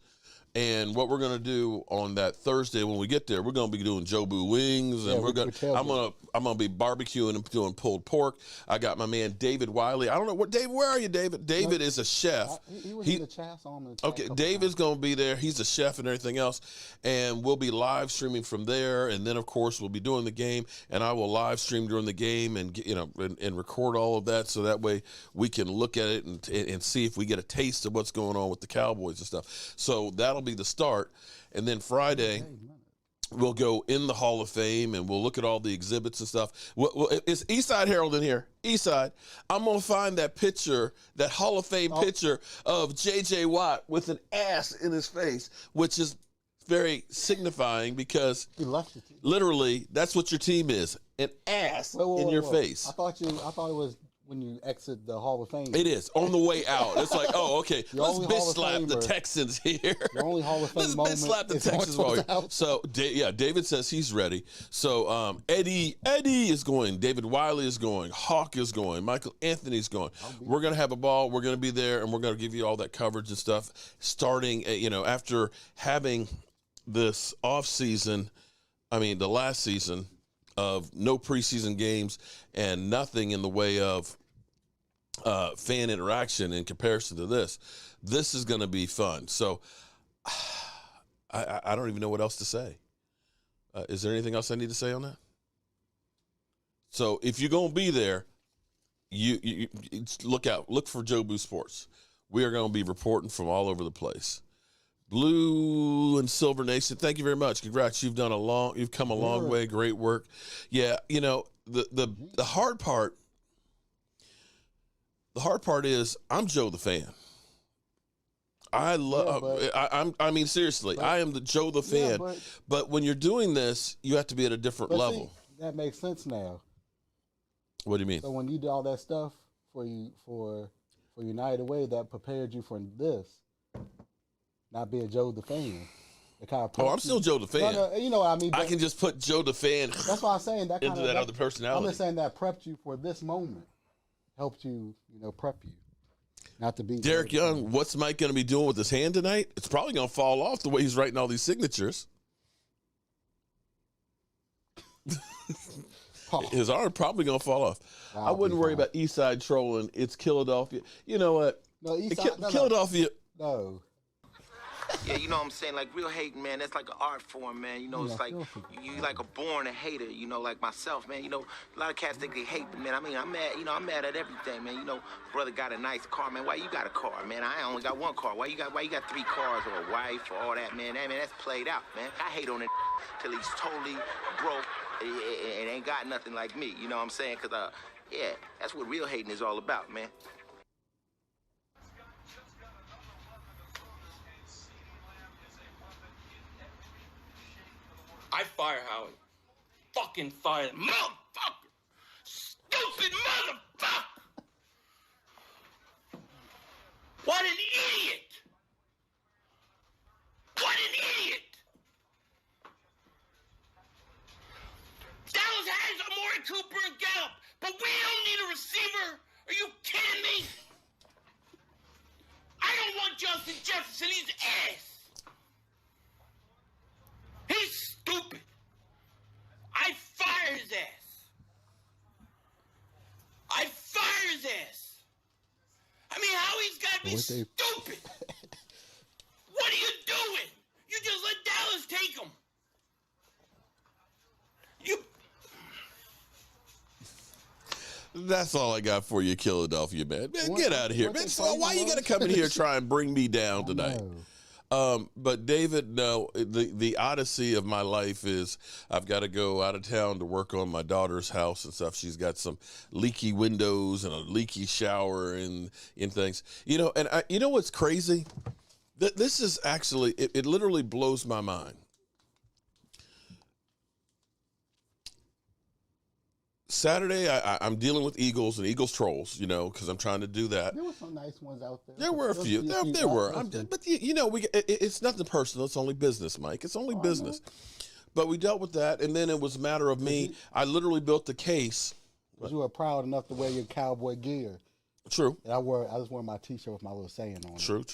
And what we're going to do on that Thursday when we get there, we're going to be doing Jobu wings, and I'm going to be barbecuing and doing pulled pork. I got my man David Wiley. I don't know David. Where are you, David? David is a chef. He was in the chat on the chat. Okay, David's going to be there. He's a chef and everything else, and we'll be live streaming from there. And then, of course, we'll be doing the game, and I will live stream during the game and and record all of that, so that way we can look at it and see if we get a taste of what's going on with the Cowboys and stuff. So that'll be the start. And then Friday we'll go in the Hall of Fame and we'll look at all the exhibits and stuff. Is Eastside Herald in here? Eastside. I'm going to find that picture, that Hall of Fame picture of J.J. Watt with an ass in his face, which is very signifying because literally that's what your team is, an ass in your face. I thought it was when you exit the Hall of Fame. It is on the way out. It's like, oh, okay, let's bitch slap the Texans here. The only Hall of Fame moment. Let's bitch slap the Texans while here. So, David says he's ready. So, Eddie is going. David Wiley is going. Hawk is going. Michael Anthony's going. We're going to have a ball. We're going to be there, and we're going to give you all that coverage and stuff starting, after having this off season, the last season of no preseason games and nothing in the way of fan interaction in comparison to this. This is going to be fun. So I don't even know what else to say. Is there anything else I need to say on that? So if you're going to be there, you look out. Look for Jobu Sports. We are going to be reporting from all over the place. Blue and Silver Nation, thank you very much. Congrats. You've come a long way. Great work. Yeah, the hard part is I'm Joe the fan. I love seriously, I am the Joe the fan. But when you're doing this, you have to be at a different level. See, that makes sense now. What do you mean? So when you did all that stuff for United Way, that prepared you for this. Not being Joe the fan. I'm still Joe the fan. No, you know what I mean. I can just put Joe the fan. That's why I'm saying that into that other personality. I'm just saying that prepped you for this moment, helped you, prep you, not to be. Derek Young, what's Mike going to be doing with his hand tonight? It's probably going to fall off the way he's writing all these signatures. His arm probably gonna fall off. I wouldn't worry about East Side trolling. It's Philadelphia. You know what? No, East Side. Philadelphia. No. Yeah, you know what I'm saying? Like, real hating, man, that's like an art form, man. You know, it's like you like a born a hater, you know, like myself, man. You know, a lot of cats think they hate, but, man, I mean, I'm mad, you know, I'm mad at everything, man. You know, brother got a nice car, man. Why you got a car, man? I only got one car. Why you got 3 cars or a wife or all that, man? That's played out, man. I hate on it till he's totally broke and ain't got nothing like me, you know what I'm saying? Because, yeah, that's what real hating is all about, man. I fire Howie. Fucking fire him. Motherfucker! Stupid motherfucker! What an idiot! What an idiot! Dallas has Amari Cooper and Gallup, but we don't need a receiver. Are you kidding me? I don't want Justin Jefferson. He's ass. He's stupid. I fire his ass. I fire his ass. I mean, Howie's got to be stupid. What are you doing? You just let Dallas take him. That's all I got for you, Philadelphia, man. Get out of here, man. So why you got to come in here and try and bring me down tonight? But David, no, the odyssey of my life is I've got to go out of town to work on my daughter's house and stuff. She's got some leaky windows and a leaky shower and things. You know, and you know what's crazy? This is actually, it literally blows my mind. Saturday, I'm dealing with Eagles and Eagles trolls, you know, because I'm trying to do that. There were some nice ones out there. There were a few. There were. But, you know, it's nothing personal. It's only business, Mike. It's only business. But we dealt with that, and then it was a matter of me. I literally built the case. Because you were proud enough to wear your cowboy gear. True. And I just wore my T-shirt with my little saying on it. True.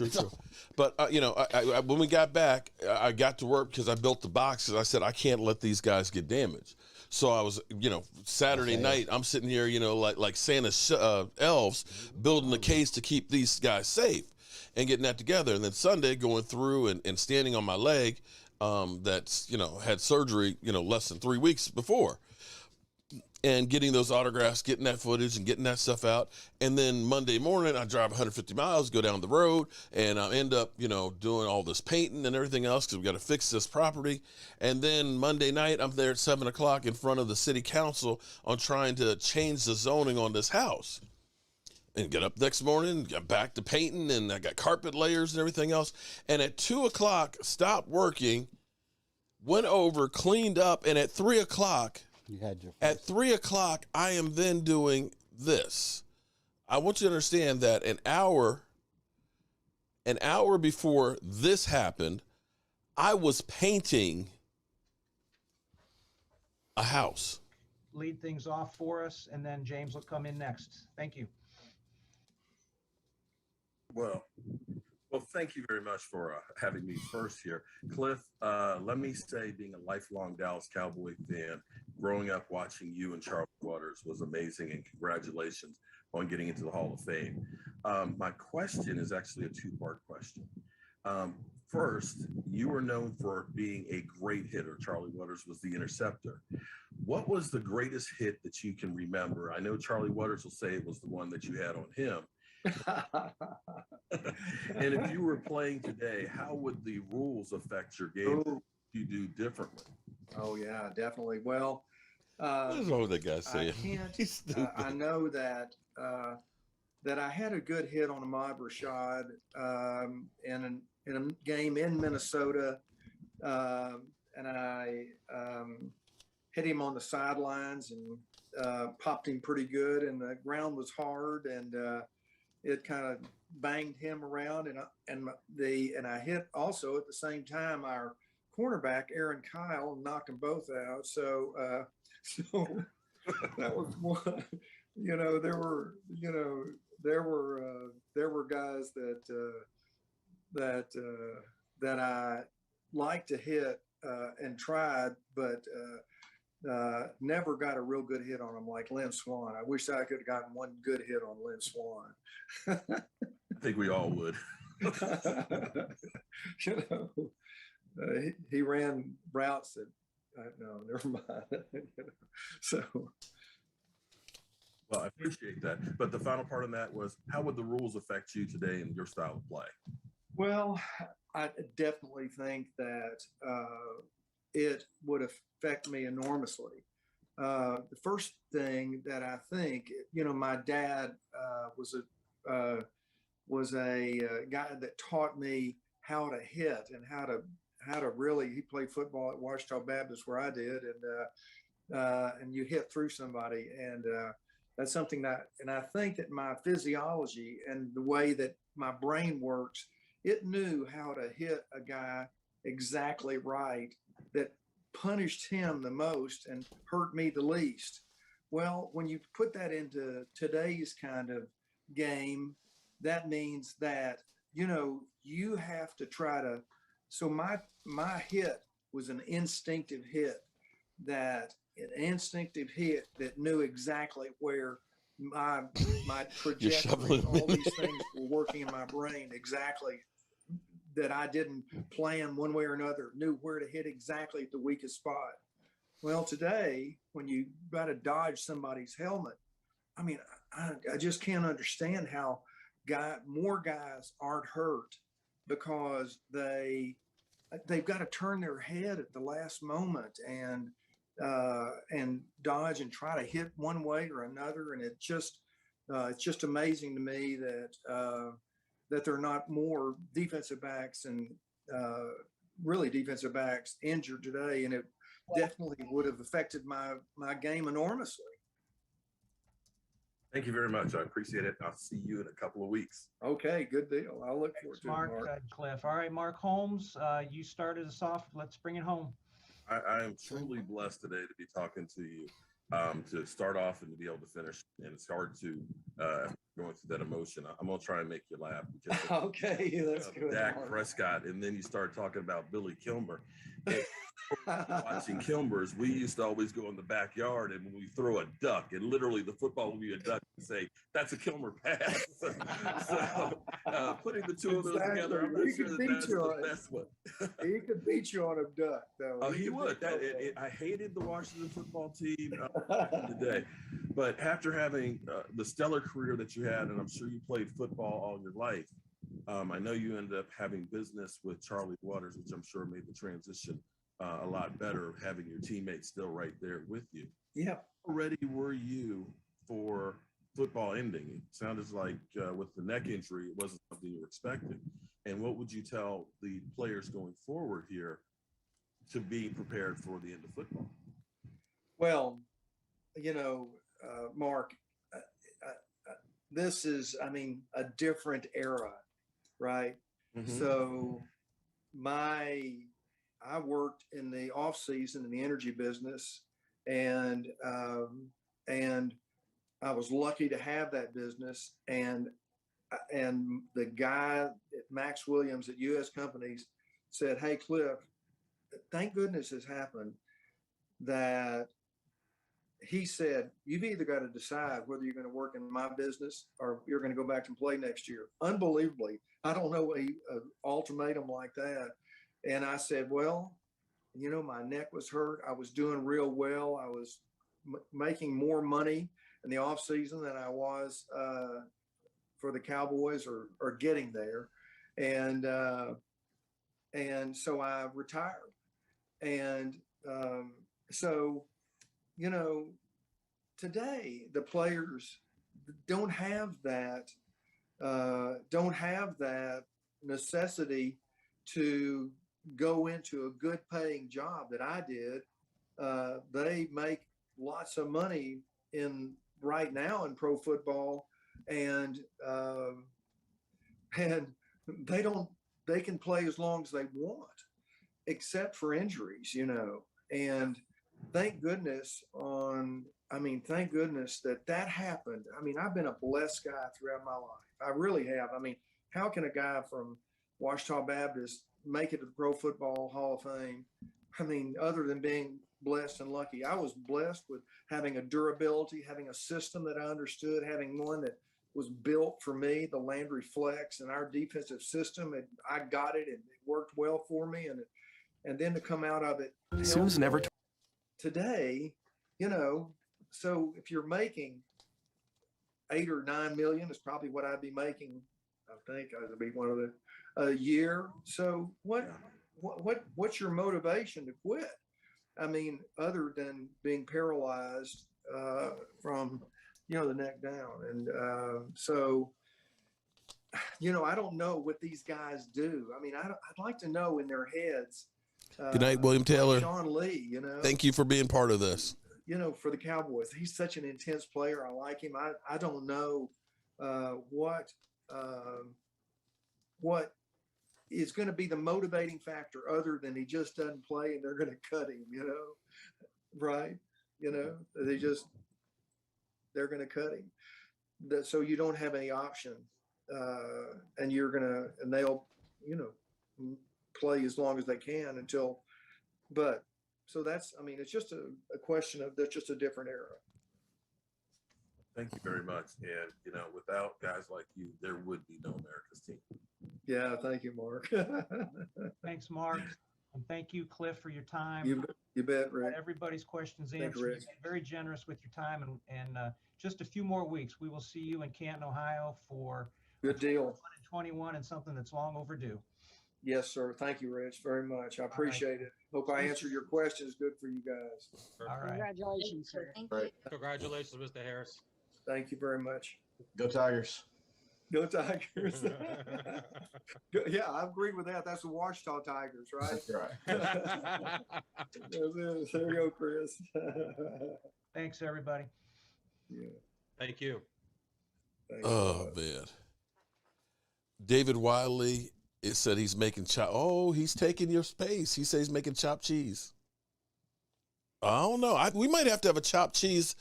But, you know, I when we got back, I got to work because I built the box because I said I can't let these guys get damaged. So I was, you know, Saturday night, I'm sitting here, you know, like Santa's elves, building the case to keep these guys safe and getting that together. And then Sunday going through and standing on my leg that's, you know, had surgery, you know, less than 3 weeks before. And getting those autographs, getting that footage and getting that stuff out. And then Monday morning, I drive 150 miles, go down the road, and I end up, you know, doing all this painting and everything else because we got to fix this property. And then Monday night, I'm there at 7 o'clock in front of the city council on trying to change the zoning on this house. And get up next morning, get back to painting, and I got carpet layers and everything else. And at 2 o'clock, stopped working, went over, cleaned up, and at 3 o'clock, at 3 o'clock, I am then doing this. I want you to understand that an hour before this happened, I was painting a house. Lead things off for us, and then James will come in next. Thank you. Well, thank you very much for having me first here. Cliff, let me say, being a lifelong Dallas Cowboy fan, growing up watching you and Charlie Waters was amazing, and congratulations on getting into the Hall of Fame. My question is actually a two-part question. First, you were known for being a great hitter. Charlie Waters was the interceptor. What was the greatest hit that you can remember? I know Charlie Waters will say it was the one that you had on him. And if you were playing today, how would the rules affect your game? What you do differently? Oh yeah, definitely. Well, what is wrong with that guy saying? I know that that I had a good hit on Ahmad Rashad in a game in Minnesota, and I hit him on the sidelines and popped him pretty good, and the ground was hard, and it kind of banged him around, and I hit also at the same time our cornerback Aaron Kyle, and knocked them both out. So that was one. You know, there were guys that I liked to hit and tried, but never got a real good hit on him like Lynn Swan. I wish I could have gotten one good hit on Lynn Swan. I think we all would. You know, he ran routes that, no, never mind. So. Well, I appreciate that. But the final part of that was, how would the rules affect you today and your style of play? Well, I definitely think that it would affect me enormously. The first thing that I think, you know, my dad was a guy that taught me how to hit and how to really. He played football at Washita Baptist where I did, and you hit through somebody, and that's something and I think that my physiology and the way that my brain works, it knew how to hit a guy exactly right that punished him the most and hurt me the least. Well, when you put that into today's kind of game, that means that, you know, you have to try to, so my hit was an instinctive hit that knew exactly where my trajectory, all these things were working in my brain exactly, that I didn't plan one way or another, knew where to hit exactly at the weakest spot. Well, today, when you got to dodge somebody's helmet, I mean, I just can't understand how more guys aren't hurt because they've got to turn their head at the last moment and dodge and try to hit one way or another. And it's just amazing to me that there are not more defensive backs and really defensive backs injured today. And it definitely would have affected my game enormously. Thank you very much. I appreciate it. I'll see you in a couple of weeks. Okay, good deal. I'll look forward to it, Mark. Cliff. All right, Mark Holmes, you started us off. Let's bring it home. I am truly blessed today to be talking to you, to start off and to be able to finish. And it's hard to going through that emotion. I'm going to try and make you laugh. Because okay, that's good. Dak Mark. Prescott, and then you start talking about Billy Kilmer. Watching Kilmers, we used to always go in the backyard, and when we throw a duck, and literally the football would be a duck, and say, that's a Kilmer pass. So putting the two of those together, I'm not sure that's the best one. He could beat you on a duck, though. Oh, he would. I hated the Washington football team today. But after having the stellar career that you had, and I'm sure you played football all your life, I know you ended up having business with Charlie Waters, which I'm sure made the transition a lot better, having your teammates still right there with you. Yeah. How ready were you for football ending? It sounded like with the neck injury, it wasn't something you were expecting. And what would you tell the players going forward here to be prepared for the end of football? Well, you know, Mark, this is, I mean, a different era, right? Mm-hmm. So I worked in the off season in the energy business, and I was lucky to have that business. And the guy at Max Williams at U.S. Companies said, "Hey, Cliff, thank goodness this happened." That he said, "You've either got to decide whether you're going to work in my business or you're going to go back and play next year." Unbelievably, I don't know an ultimatum like that. And I said, well, you know, my neck was hurt. I was doing real well. I was making more money in the off season than I was for the Cowboys or getting there. And so I retired. And so, you know, today the players don't have that necessity to go into a good paying job that I did. They make lots of money right now in pro football, and they can play as long as they want, except for injuries, you know. And thank goodness that happened. I mean, I've been a blessed guy throughout my life. I really have. I mean, how can a guy from Washita Baptist make it to the Pro Football Hall of Fame I mean, other than being blessed and lucky, I was blessed with having a durability, having a system that I understood, having one that was built for me, the Landry Flex and our defensive system. And I got it, and it worked well for me. And then to come out of it, Sue's never. Today, so if you're making 8 or 9 million, is probably what I'd be making. I think I'd be one of a year. So what's your motivation to quit? I mean, other than being paralyzed from the neck down, and so I don't know what these guys do. I mean, I'd like to know in their heads. Good night, William Taylor. Sean Lee, Thank you for being part of this. For the Cowboys, he's such an intense player. I like him. I don't know what is going to be the motivating factor other than he just doesn't play and they're going to cut him, right? They're going to cut him. So you don't have any option. And they'll, play as long as they can so it's just a question of, that's just a different era. Thank you very much. And, without guys like you, there would be no America's team. Yeah. Thank you, Mark. Thanks, Mark. And thank you, Cliff, for your time. You bet, Rick. Everybody's questions Thank answered. you, You've been very generous with your time, and just a few more weeks. We will see you in Canton, Ohio for good deal. 21 and something that's long overdue. Yes, sir. Thank you, Rich, very much. I appreciate it. Hope I answered your questions. Good for you guys. All right. Congratulations, sir. Right. Congratulations, Mr. Harris. Thank you very much. Go Tigers. Go Tigers. Yeah, I agree with that. That's the Washita Tigers, right? That's right. There you go, Chris. Thanks, everybody. Yeah. Thank you. Man. David Wiley, it said he's making he's taking your space. He says he's making chopped cheese. I don't know. We might have to have a chopped cheese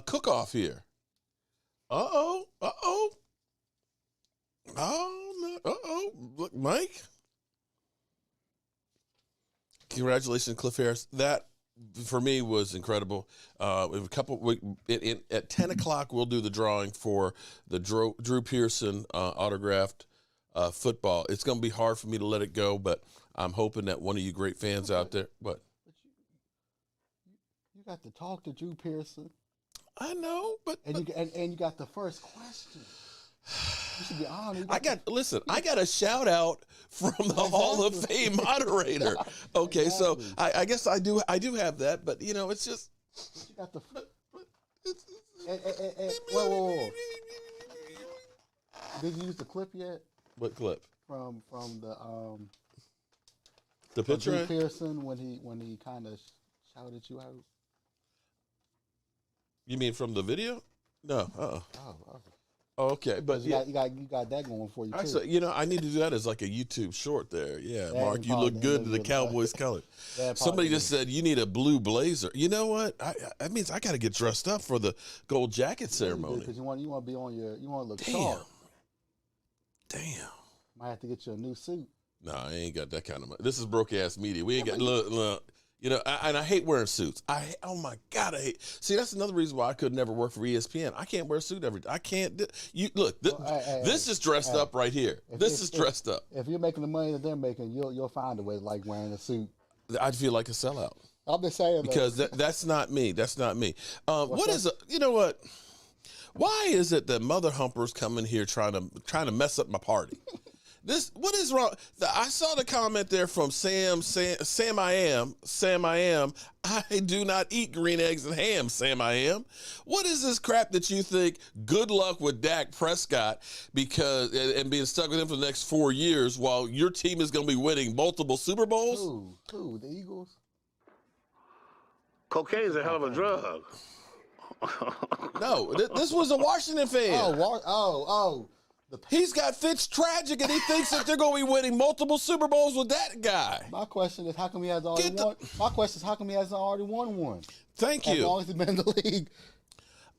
cook-off here. Oh, no. Look, Mike. Congratulations, Cliff Harris. That, for me, was incredible. At 10 o'clock, we'll do the drawing for the Drew Pearson autographed football. It's going to be hard for me to let it go, but I'm hoping that one of you great fans out there. What? You got to talk to Drew Pearson. I know, but you got the first question. You should be honored. I got a shout out from the Hall of Fame moderator. Okay, so I guess I do have that, but it's just you got the whoa. Did you use the clip yet? What clip? From the picture? Drew Pearson when he kind of shouted you out. You mean from the video? No. Oh, okay, but you got that going for you too. Actually, I need to do that as like a YouTube short there. Yeah, Mark, you look good in the Cowboys color. Somebody just said you need a blue blazer. You know what? That means I got to get dressed up for the gold jacket ceremony. Because you want to be on you want to look sharp. Damn. Might have to get you a new suit. No, I ain't got that kind of money. This is broke ass media. We ain't got look. And I hate wearing suits. Oh my God, I hate. See, that's another reason why I could never work for ESPN. I can't wear a suit every day. I can't. This is dressed up right here. This is dressed up. If you're making the money that they're making, you'll find a way to like wearing a suit. I'd feel like a sellout. I'm just saying because that's not me. That's not me. You know what? Why is it that mother humpers come in here trying to mess up my party? What is wrong? I saw the comment there from Sam I am. I do not eat green eggs and ham, Sam I am. What is this crap that you think good luck with Dak Prescott and being stuck with him for the next 4 years while your team is going to be winning multiple Super Bowls? Who? The Eagles? Cocaine's a hell of a drug. No, this was a Washington fan. He's got Fitztragic, and he thinks that they're going to be winning multiple Super Bowls with that guy. My question is, how come he hasn't already won? My question is, how come he hasn't already won one? Thank you. As long as he's been in the league.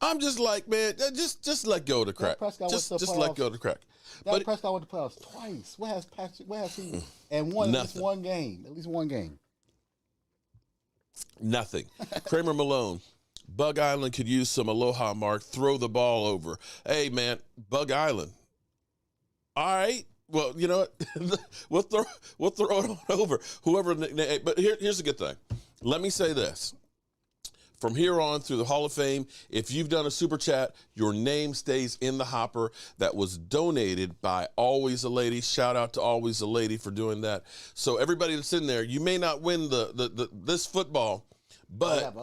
I'm just like, man, just let go of the crack. Just let go of the crack. Dak Prescott went to the playoffs twice. What has he? And won at least one game. At least one game. Nothing. Kramer Malone. Bug Island could use some aloha, Mark. Throw the ball over. Hey, man, Bug Island. All right. Well, you know what? we'll throw it on over. Whoever. But here's the good thing. Let me say this. From here on through the Hall of Fame, if you've done a super chat, your name stays in the hopper. That was donated by Always a Lady. Shout out to Always a Lady for doing that. So everybody that's in there, you may not win this football, but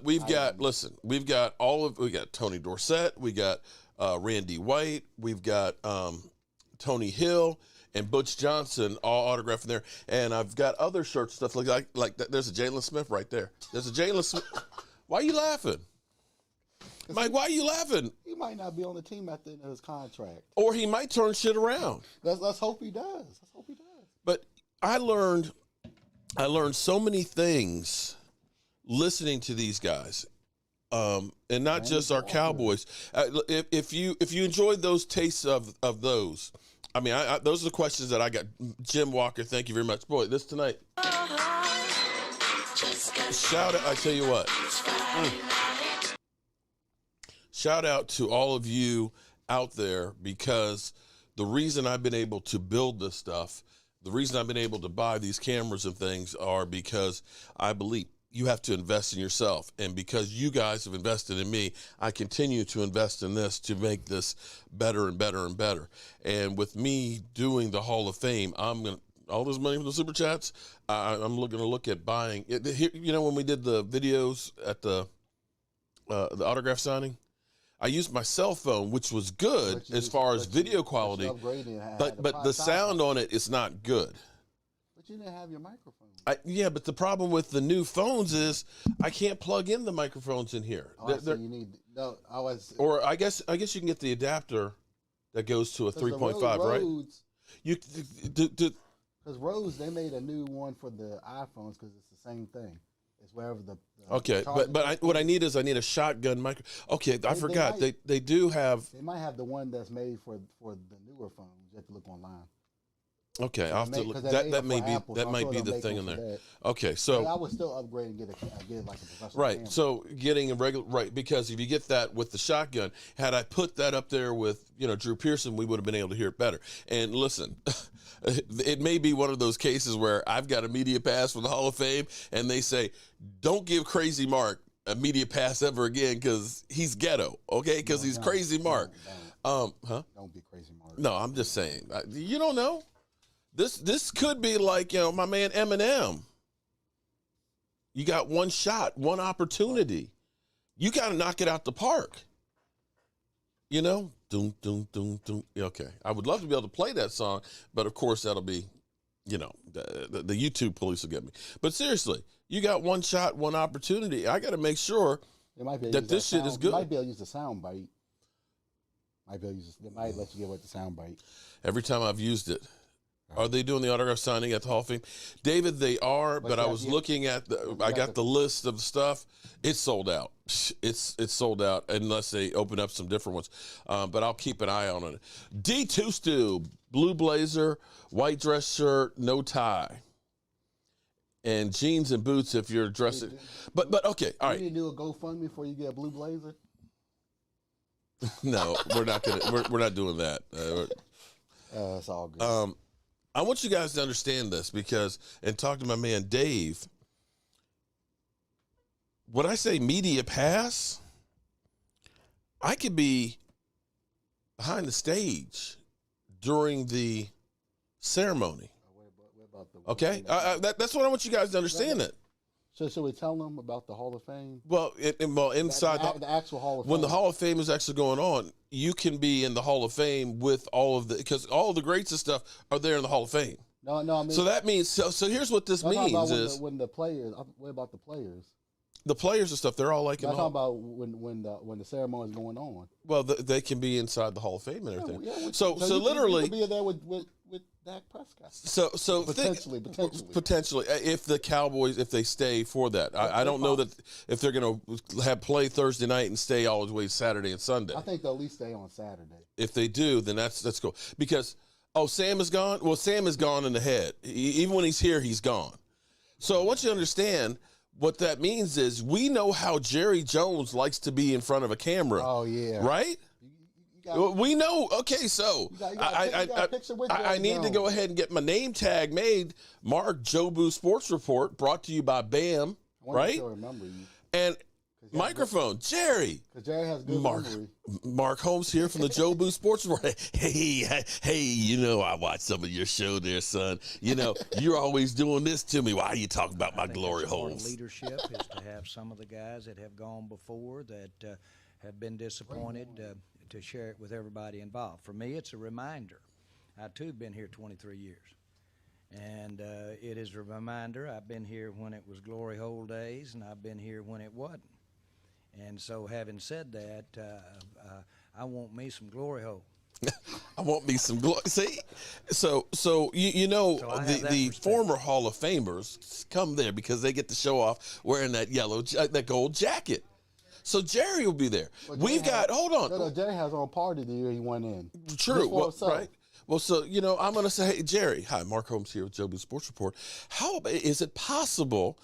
we've got we've got Tony Dorsett, we got Randy White, we've got Tony Hill and Butch Johnson all autographed in there, and I've got other shirts stuff like that. There's a Jalen Smith right there. There's a Jalen Smith. Why are you laughing? Mike, why are you laughing? He might not be on the team at the end of his contract. Or he might turn shit around. Let's hope he does. But I learned so many things listening to these guys. And not just our Cowboys. If you enjoyed those tastes of those, I mean, those are the questions that I got. Jim Walker, thank you very much. Boy, this tonight. Shout out, I tell you what. Shout out to all of you out there, because the reason I've been able to build this stuff, the reason I've been able to buy these cameras and things are because I believe you have to invest in yourself. And because you guys have invested in me, I continue to invest in this to make this better and better and better. And with me doing the Hall of Fame, all this money from the super chats, I'm going to look at buying it. You know, when we did the videos at the autograph signing, I used my cell phone, which was good as far as video quality, but the sound on it is not good. But you didn't have your microphone. Yeah, but the problem with the new phones is I can't plug in the microphones in here. Or I guess you can get the adapter that goes to a 3.5, right? Because Rose, they made a new one for the iPhones because it's the same thing. It's wherever the okay, but what I need is a shotgun micro. Okay, I forgot they do have. They might have the one that's made for the newer phones. You have to look online. Okay, I'll have to look. That may be Apple, that might be the thing in there. Okay, so I would still upgrade and get like a professional right. camera. So getting a regular because if you get that with the shotgun, had I put that up there with Drew Pearson, we would have been able to hear it better. And listen, it may be one of those cases where I've got a media pass from the Hall of Fame, and they say, "Don't give Crazy Mark a media pass ever again because he's ghetto." Okay, because he's Crazy Mark. Don't be Crazy Mark. No, I'm just saying. You don't know. This could be like, my man Eminem. You got one shot, one opportunity. You got to knock it out the park. Doom, doom, doom, doom. Okay. I would love to be able to play that song, but of course that'll be, the YouTube police will get me. But seriously, you got one shot, one opportunity. I got to make sure that this shit is good. You might be able to use the sound bite. They might let you get with the sound bite. Every time I've used it. Are they doing the autograph signing at the Hall of Fame? David, they are, but I was looking at I got the list of stuff. It's sold out. It's sold out unless they open up some different ones. But I'll keep an eye on it. D2 Stew, blue blazer, white dress shirt, no tie. And jeans and boots if you're dressing. But okay, all right. You need to do a GoFundMe before you get a blue blazer? No, we're not doing that. It's all good. I want you guys to understand this and talk to my man Dave. When I say media pass, I could be behind the stage during the ceremony. Okay? That's what I want you guys to understand it. So should we tell them about the Hall of Fame? Well, inside the actual Hall of Fame. When the Hall of Fame is actually going on, you can be in the Hall of Fame with because all of the greats and stuff are there in the Hall of Fame. No, I mean. So that means so here's what this means is when the players. What about the players? The players and stuff, they're all like. I'm talking about when the ceremony is going on. Well, they can be inside the Hall of Fame and everything. Yeah, so literally, you could be there with Dak Prescott. So potentially, if the Cowboys, if they stay for that, I don't know that if they're going to play Thursday night and stay all the way Saturday and Sunday. I think they'll at least stay on Saturday. If they do, then that's cool. Because Sam is gone. Well, Sam is gone in the head. Even when he's here, he's gone. So I want you to understand what that means is we know how Jerry Jones likes to be in front of a camera. Oh, yeah. Right? We know. Okay, so I need to go ahead and get my name tag made. Mark, Jobu Sports Report, brought to you by B.A.M. Right? Remember you. And microphone, Jerry. Because Jerry has good memory. Mark Holmes here from the Jobu Sports Report. Hey, you know, I watched some of your show there, son. You know, you're always doing this to me. Why are you talking about my glory holes? Leadership is to have some of the guys that have gone before that have been disappointed to share it with everybody involved. For me, it's a reminder. I, too, have been here 23 years. And it is a reminder. I've been here when it was glory hole days, and I've been here when it wasn't. And so having said that, I want me some glory hole. I want me some glory. See? So you know, the former Hall of Famers come there because they get to show off wearing that that gold jacket. So Jerry will be there. Well, hold on. No, Jerry has on party the year he went in. True. Well, right. Well, so, you know, I'm going to say, hey, Jerry, hi, Mark Holmes here with Jobu Sports Report. How is it possible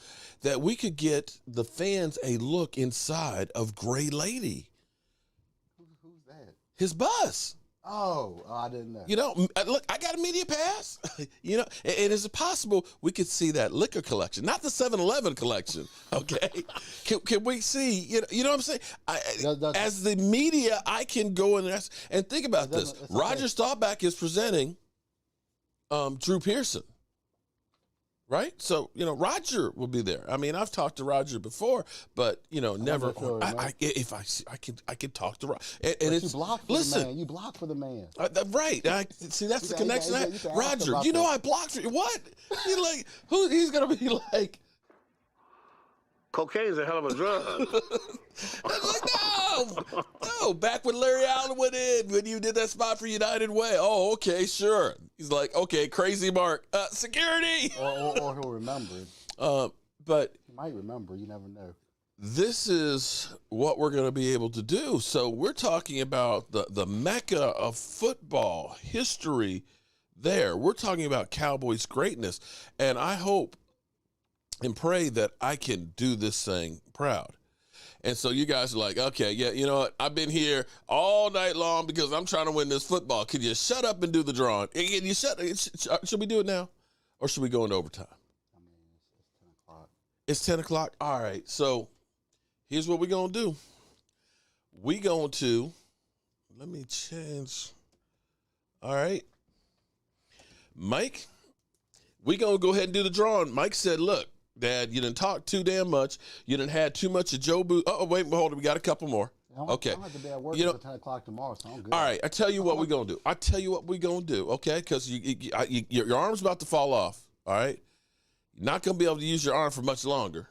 that we could get the fans a look inside of Gray Lady? Who's that? His bus. Oh, I didn't know. You know, look, I got a media pass. You know, and is it possible we could see that liquor collection, not the 7-Eleven collection? Okay, can we see? You know what I'm saying? As the media, I can go in there and think about this. Roger Staubach is presenting Drew Pearson. Right? So, you know, Roger will be there. I mean, I've talked to Roger before, but, you know, never. If I can talk to Roger. And it's, you block for the man. You block for the man. Right. See, that's the connection. Roger, you know, I blocked for you. What? He's like, he's going to be like, cocaine's a hell of a drug. No, back when Larry Allen went in, when you did that spot for United Way. Oh, okay, sure. He's like, okay, crazy Mark. Security. Or he'll remember it. But he might remember. You never know. This is what we're going to be able to do. So we're talking about the mecca of football history there. We're talking about Cowboys greatness. And I hope and pray that I can do this thing proud. And so you guys are like, okay, yeah, you know what? I've been here all night long because I'm trying to win this football. Can you shut up and do the drawing? Can you should we do it now? Or should we go into overtime? I mean, it's 10 o'clock. It's 10 o'clock? All right. So here's what we're going to do. We're going to, let me change. All right. Mike, we're going to go ahead and do the drawing. Mike said, look, Dad, you didn't talk too damn much. You didn't had too much of Jobu. Oh, wait, hold on. We got a couple more. Okay. I don't have to be at work until 10 o'clock tomorrow, so I'm good. All right. I tell you what we're going to do. Okay? Because your arm's about to fall off. All right? You're not going to be able to use your arm for much longer.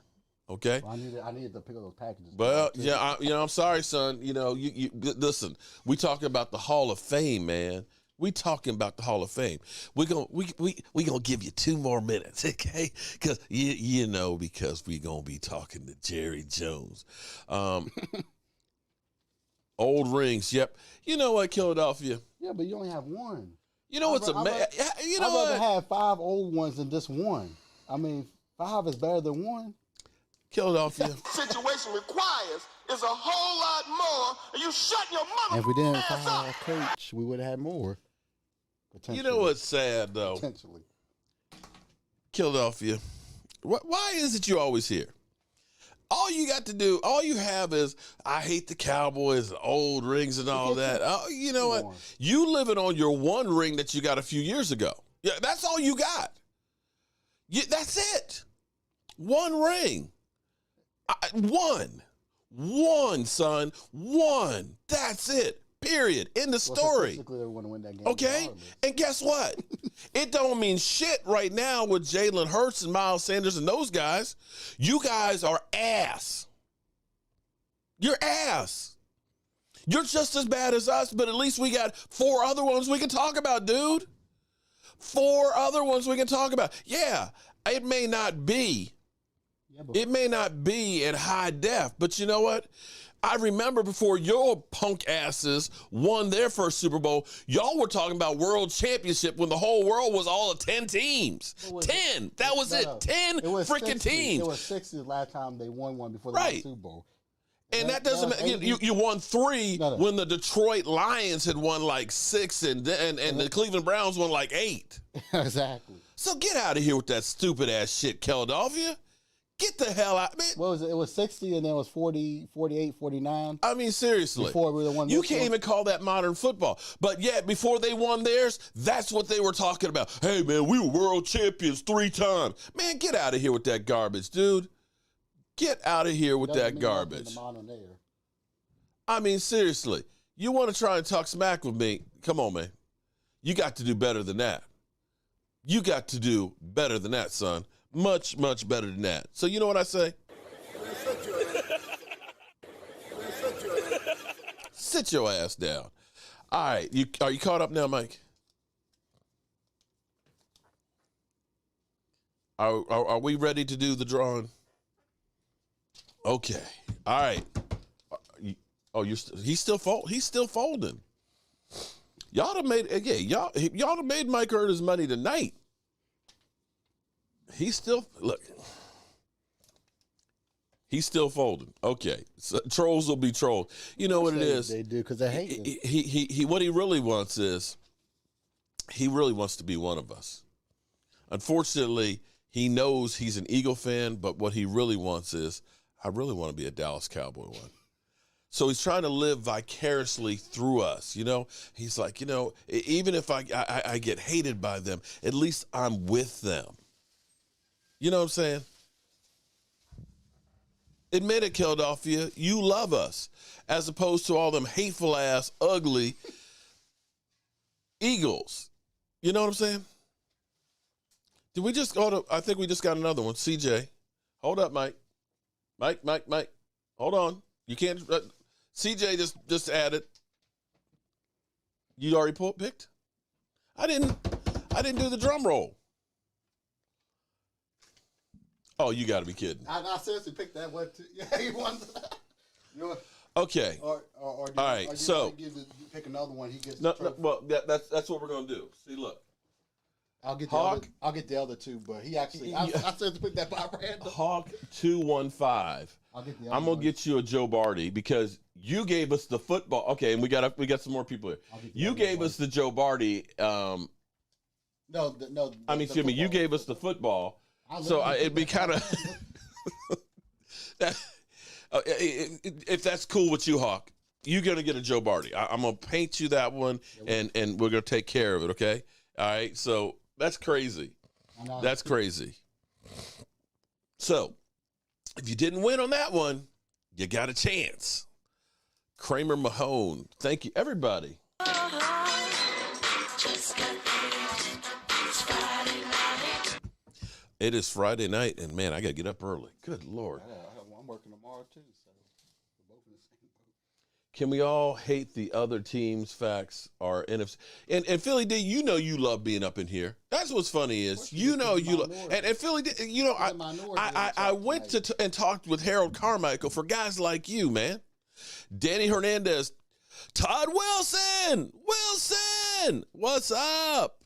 Okay? Well, I needed to pick up those packages. Well, yeah, I'm sorry, son. You know, you listen, we talking about the Hall of Fame, man. We talking about the Hall of Fame. We gonna give you 2 more minutes, okay? Because you know, because we gonna be talking to Jerry Jones. Old rings, yep. You know what, Philadelphia? Yeah, but you only have one. You know what's amazing? You know I'd rather have 5 old ones than just one. I mean, 5 is better than 1. Philadelphia. Situation requires is a whole lot more. And you shut your mother. If we didn't fire a coach, we would have had more. You know what's sad, though? Potentially. Philadelphia. Why is it you always here? All you got to do, all you have is, I hate the Cowboys, the old rings and all that. Oh, you know what? You living on your one ring that you got a few years ago. Yeah, that's all you got. That's it. One ring. One, son. One. That's it. Period. End of story. Okay? And guess what? It don't mean shit right now with Jalen Hurts and Miles Sanders and those guys. You guys are ass. You're ass. You're just as bad as us, but at least we got 4 other ones we can talk about, dude. 4 other ones we can talk about. Yeah, it may not be. It may not be at high def, but you know what? I remember before your punk asses won their first Super Bowl, y'all were talking about world championship when the whole world was all of 10 teams. 10. That was it. 10 freaking teams. It was 60 the last time they won one before they won the Super Bowl. And that doesn't matter. You won 3 when the Detroit Lions had won like 6 and the Cleveland Browns won like 8. Exactly. So get out of here with that stupid ass shit, Philadelphia. Get the hell out, man. What was it? It was 60 and then it was 40, 48, 49. I mean, seriously. Before we won you can't even call that modern football. But yet, before they won theirs, that's what they were talking about. Hey, man, we were world champions 3 times. Man, get out of here with that garbage, dude. Get out of here with that garbage. I mean, seriously. You want to try and talk smack with me? Come on, man. You got to do better than that. You got to do better than that, son. Much, much better than that. So you know what I say? Sit your ass down. All right. Are you caught up now, Mike? Are we ready to do the drawing? Okay. All right. He's still folding. Y'all have made y'all have made Mike earn his money tonight. He's still folding. Okay, so trolls will be trolled. You know what it is? They do because they hate him. He what he really wants is he really wants to be one of us. Unfortunately, he knows he's an Eagle fan, but what he really wants is I really want to be a Dallas Cowboy one. So he's trying to live vicariously through us, you know? He's like, you know, even if I get hated by them, at least I'm with them. You know what I'm saying? Admit it, Philadelphia. You love us, as opposed to all them hateful ass, ugly Eagles. You know what I'm saying? Did we just go to? I think we just got another one. CJ, hold up, Mike. Mike. Hold on. You can't. CJ just added. You already picked? I didn't do the drum roll. Oh, you got to be kidding. I seriously picked that one too. Yeah, he won. Okay. All right. So you pick another one. He gets. No, well, that's what we're gonna do. See, look. I'll get Hawk. I'll get the other 2, but he actually. I said to pick that by random. Hawk 215. I'm gonna get you a Joe Barty because you gave us the football. Okay, and we got some more people here. You gave us the Joe Barty. No. I mean, excuse me. You gave us the football. So it'd be kind of if that's cool with you, Hawk, you're gonna get a Joe Barty. I'm gonna paint you that one, and we're gonna take care of it. Okay, all right. So that's crazy. That's crazy. So if you didn't win on that one, you got a chance. Kramer Mahone, thank you, everybody. It is Friday night, and man, I got to get up early. Good Lord. I'm working tomorrow, too, so we're both in the same boat. Can we all hate the other team's facts or NFC? And Philly D, you know you love being up in here. That's what's funny is, you know you love. And Philly D, you know, I went to and talked with Harold Carmichael for guys like you, man. Danny Hernandez, Todd Wilson, what's up?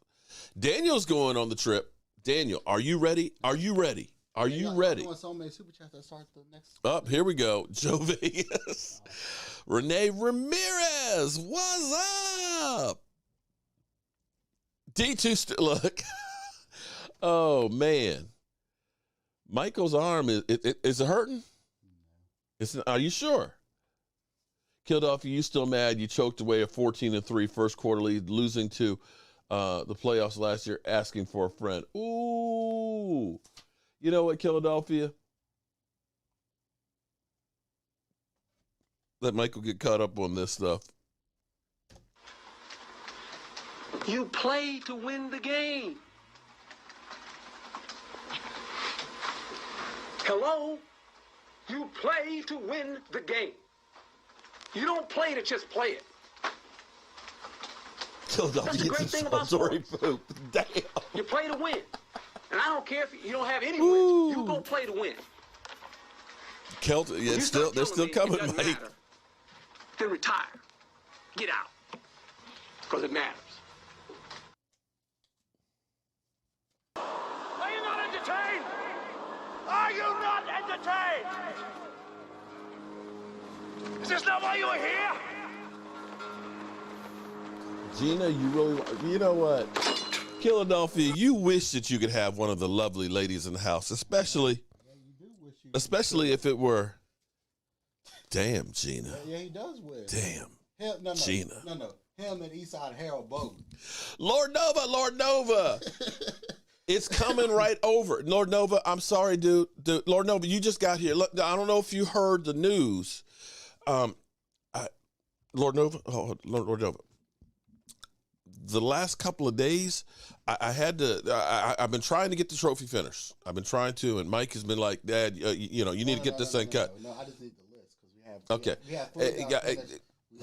Daniel's going on the trip. Daniel, are you ready? Are you ready? Are you ready? So many super chats that start the next. Up, here we go. Joe Vegas. Renee Ramirez, what's up? D2, look. Oh, man. Michael's arm, is it hurting? Are you sure? Philadelphia, you still mad? You choked away a 14-3 first quarter lead, losing to the playoffs last year, asking for a friend. Ooh. You know what, Philadelphia? Let Michael get caught up on this stuff. You play to win the game. Hello? You play to win the game. You don't play to just play it. That's the great thing about sports. Damn. You play to win. And I don't care if you don't have any wins. You go play to win. They're still coming, Mike. then retire. Get out. Because it matters. Are you not entertained? Are you not entertained? Is this not why you are here? Gina, you know what? Philadelphia, you wish that you could have one of the lovely ladies in the house, especially if it were. Damn, Gina. Yeah, he does wish. Damn. Gina. No. Him and Eastside Harold both. Lord Nova. It's coming right over. Lord Nova, I'm sorry, dude. Lord Nova, you just got here. Look, I don't know if you heard the news. Lord Nova. The last couple of days, I've been trying to get the trophy finished. I've been trying to, and Mike has been like, Dad, you need to get this thing cut. No, I just need the list because we have. Okay. We have 3 guys. We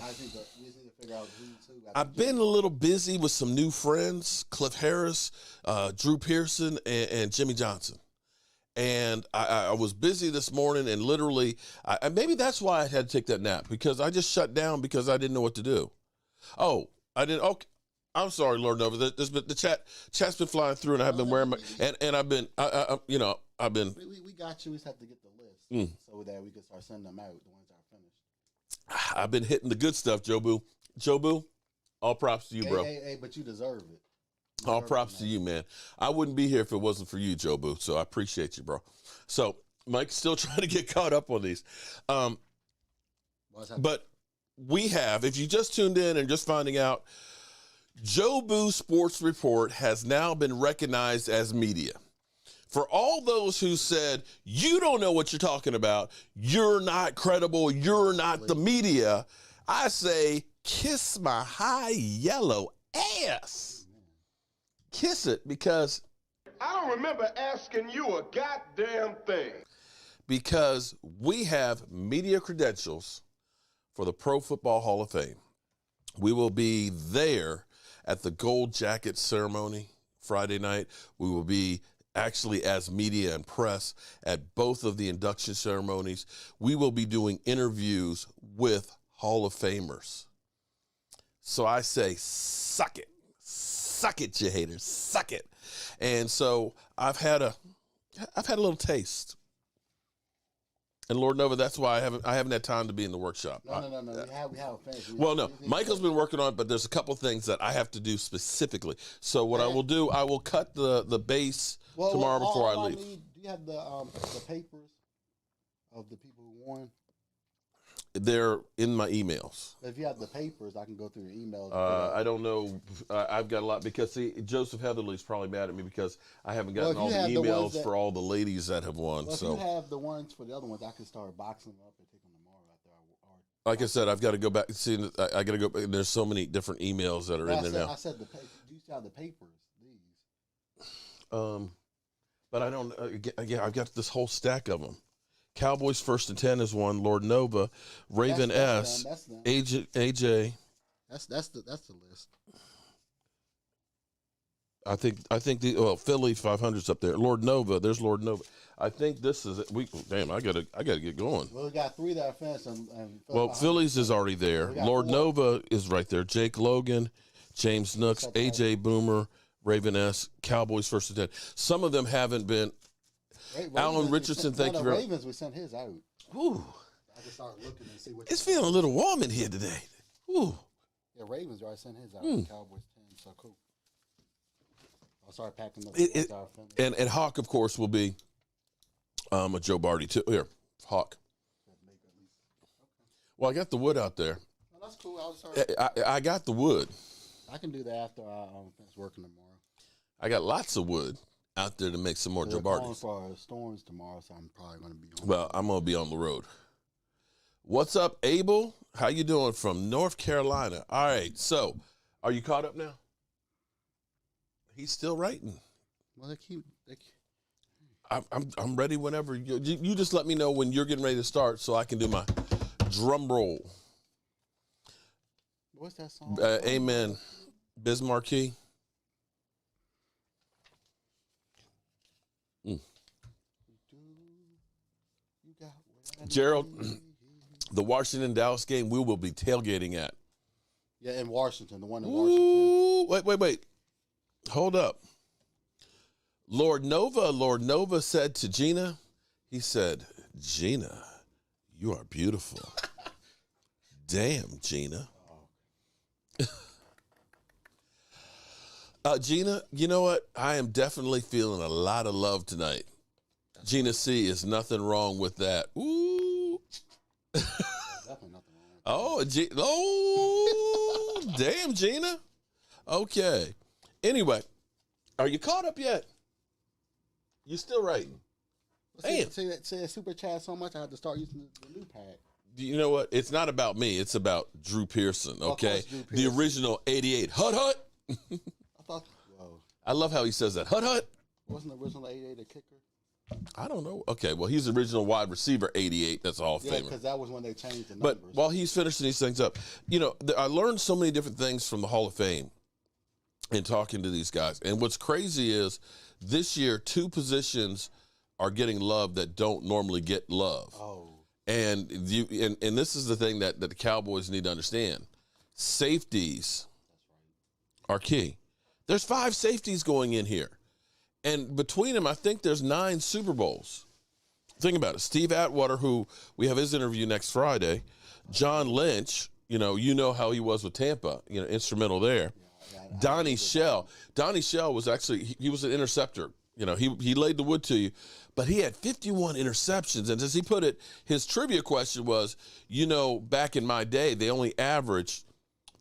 need to figure out who's who. I've been a little busy with some new friends, Cliff Harris, Drew Pearson, and Jimmy Johnson. And I was busy this morning, and literally, maybe that's why I had to take that nap, because I just shut down because I didn't know what to do. Oh, I didn't. Okay. I'm sorry, Lord Nova. The chat's been flying through, and I've been wearing my and I've been I've been. We got you. We just have to get the list so that we can start sending them out. The ones that are finished. I've been hitting the good stuff, Jobu. Jobu, all props to you, bro. Hey, but you deserve it. All props to you, man. I wouldn't be here if it wasn't for you, Jobu. So I appreciate you, bro. So Mike's still trying to get caught up on these, but we have. If you just tuned in and just finding out. Jobu Sports Report has now been recognized as media. For all those who said, you don't know what you're talking about, you're not credible, you're not the media, I say, kiss my high yellow ass. Kiss it, because I don't remember asking you a goddamn thing. Because we have media credentials for the Pro Football Hall of Fame. We will be there at the Gold Jacket ceremony Friday night. We will be actually as media and press at both of the induction ceremonies. We will be doing interviews with Hall of Famers. So I say, suck it. Suck it, you haters. Suck it. And so I've had a little taste. And Lord Nova, that's why I haven't had time to be in the workshop. No. We have a fan. Well, no, Michael's been working on it, but there's a couple things that I have to do specifically. So what I will do, I will cut the base tomorrow before I leave. Do you have the papers of the people who won? They're in my emails. If you have the papers, I can go through your emails. I don't know. I've got a lot because, see, Joseph Heatherly's probably mad at me because I haven't gotten all the emails for all the ladies that have won. Well, so if you have the ones for the other ones, I can start boxing them up and take them tomorrow after like I said, I've got to go back. See, I got to go. There's so many different emails that are in there now. I said the papers. Do you have the papers? These. But I don't. Again, I've got this whole stack of them. Cowboys 1st and 10 is one. Lord Nova, Raven S, AJ. That's the list. I think the Philly 500's up there. Lord Nova, there's Lord Nova. I think this is it. Damn, I gotta get going. Well, we got 3 that are finished. Phillies is already there. Lord 4. Nova is right there. Jake Logan, James Nooks, AJ Boomer, Raven S, Cowboys 1st and 10. Some of them haven't been. Alan Richardson, thank you very much. Ravens, we sent his out. Whew. I just started looking and see what. It's feeling a little warm in here today. Whew. Yeah, Ravens already sent his out. Cowboys 10, so cool. I'll start packing up. And Hawk, of course, will be a Joe Barty too. Here, Hawk. Well, I got the wood out there. Well, that's cool. I got the wood. I can do that after I finish working tomorrow. I got lots of wood out there to make some more Joe Bartys. For storms tomorrow, so I'm probably going to be on. Well, I'm going to be on the road. What's up, Abel? How you doing from North Carolina? All right, so are you caught up now? He's still writing. Well, they keep. I'm ready whenever. You just let me know when you're getting ready to start so I can do my drum roll. What's that song? Amen. Biz Marquee. Gerald The Washington-Dallas game we will be tailgating at. Yeah, in Washington, the one in Ooh, Washington. wait. Hold up. Lord Nova said to Gina, he said, Gina, you are beautiful. Damn, Gina. Gina, you know what? I am definitely feeling a lot of love tonight. Gina C, is nothing wrong with that. Ooh. Definitely nothing wrong with that. Oh, damn, Gina. Okay. Anyway, are you caught up yet? You still writing? Damn. See that super chat so much, I had to start using the new pad. You know what? It's not about me. It's about Drew Pearson, okay? Drew Pearson. The original 88. Hut. I thought, whoa. I love how he says that. Hut. Wasn't the original 88 a kicker? I don't know. Okay, well, he's the original wide receiver 88. That's a Hall of Famer. Yeah, because that was when they changed the numbers. But while he's finishing these things up, you know, I learned so many different things from the Hall of Fame and talking to these guys. And what's crazy is this year, 2 positions are getting love that don't normally get love. Oh. And this is the thing that the Cowboys need to understand. Safeties are key. There's 5 safeties going in here. And between them, I think there's 9 Super Bowls. Think about it. Steve Atwater, who we have his interview next Friday. John Lynch, you know how he was with Tampa, instrumental there. Donnie Shell. Donnie Shell was actually, he was an interceptor. He laid the wood to you, but he had 51 interceptions. And as he put it, his trivia question was, back in my day, they only averaged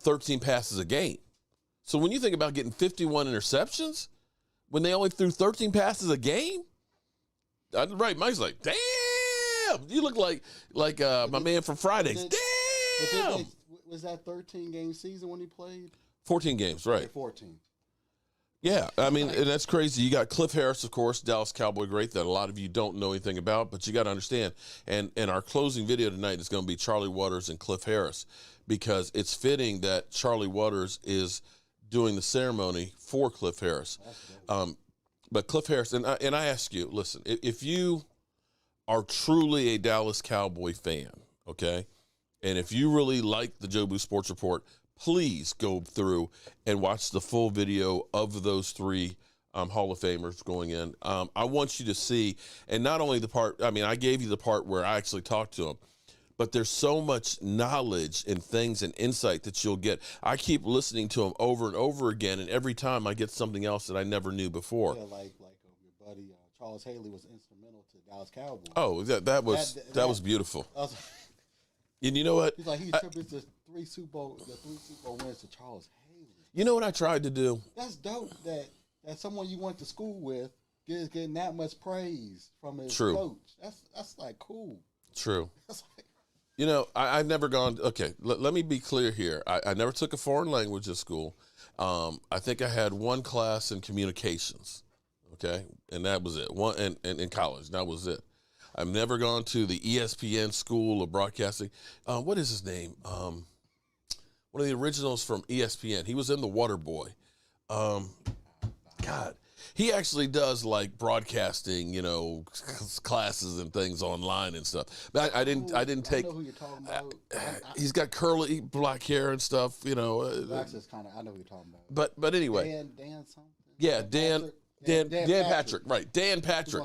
13 passes a game. So when you think about getting 51 interceptions, when they only threw 13 passes a game, right? Mike's like, damn, you look like my man from Fridays. Damn. Was that 13-game season when he played? 14 games, right? Yeah, 14. Yeah, I mean, and that's crazy. You got Cliff Harris, of course, Dallas Cowboy great that a lot of you don't know anything about, but you got to understand. And our closing video tonight is going to be Charlie Waters and Cliff Harris, because it's fitting that Charlie Waters is doing the ceremony for Cliff Harris. But Cliff Harris, and I ask you, listen, if you are truly a Dallas Cowboy fan, okay, and if you really like the Jobu Sports Report, please go through and watch the full video of those 3 Hall of Famers going in. I want you to see, and not only the part, I mean, I gave you the part where I actually talked to them, but there's so much knowledge and things and insight that you'll get. I keep listening to them over and over again, and every time I get something else that I never knew before. Yeah, like your buddy Charles Haley was instrumental to Dallas Cowboys. Oh, that was beautiful. And you know what? He's like, he attributes the 3 Super Bowl wins to Charles Haley. You know what I tried to do? That's dope that someone you went to school with is getting that much praise from his coach. That's like cool. True. I've never gone, okay, let me be clear here. I never took a foreign language at school. I think I had 1 class in communications, okay? And that was it. One and in college, that was it. I've never gone to the ESPN school of broadcasting. What is his name? One of the originals from ESPN. He was in The Water Boy. God. He actually does like broadcasting, classes and things online and stuff. But I didn't take. I know who you're talking about. He's got curly black hair and stuff, That's just kind of. I know who you're talking about. But anyway. Dan something. Yeah, Dan Patrick, right? Dan Patrick.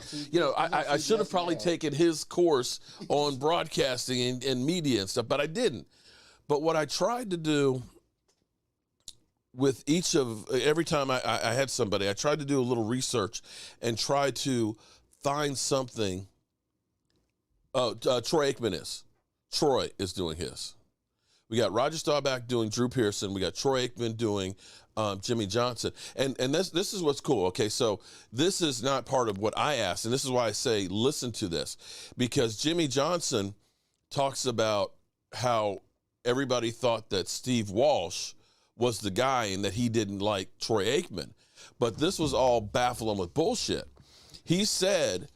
I should have probably taken his course on broadcasting and media and stuff, but I didn't. But what I tried to do with every time I had somebody, I tried to do a little research and try to find something. Troy Aikman Troy is doing his. We got Roger Staubach doing Drew Pearson. We got Troy Aikman doing Jimmy Johnson. And this is what's cool. Okay, so this is not part of what I asked, and this is why I say listen to this, because Jimmy Johnson talks about how everybody thought that Steve Walsh was the guy and that he didn't like Troy Aikman. But this was all baffling with bullshit. He said,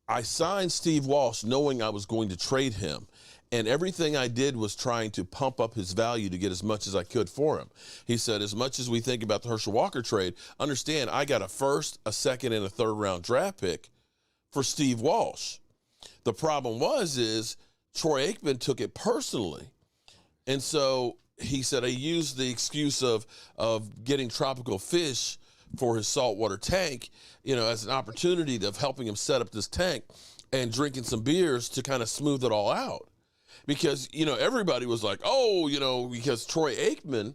I signed Steve Walsh knowing I was going to trade him, and everything I did was trying to pump up his value to get as much as I could for him. He said, as much as we think about the Herschel Walker trade, understand I got a 1st, a 2nd, and a 3rd round draft pick for Steve Walsh. The problem is Troy Aikman took it personally. And so he said, I used the excuse of getting tropical fish for his saltwater tank, as an opportunity of helping him set up this tank and drinking some beers to kind of smooth it all out. Because, everybody was like, because Troy Aikman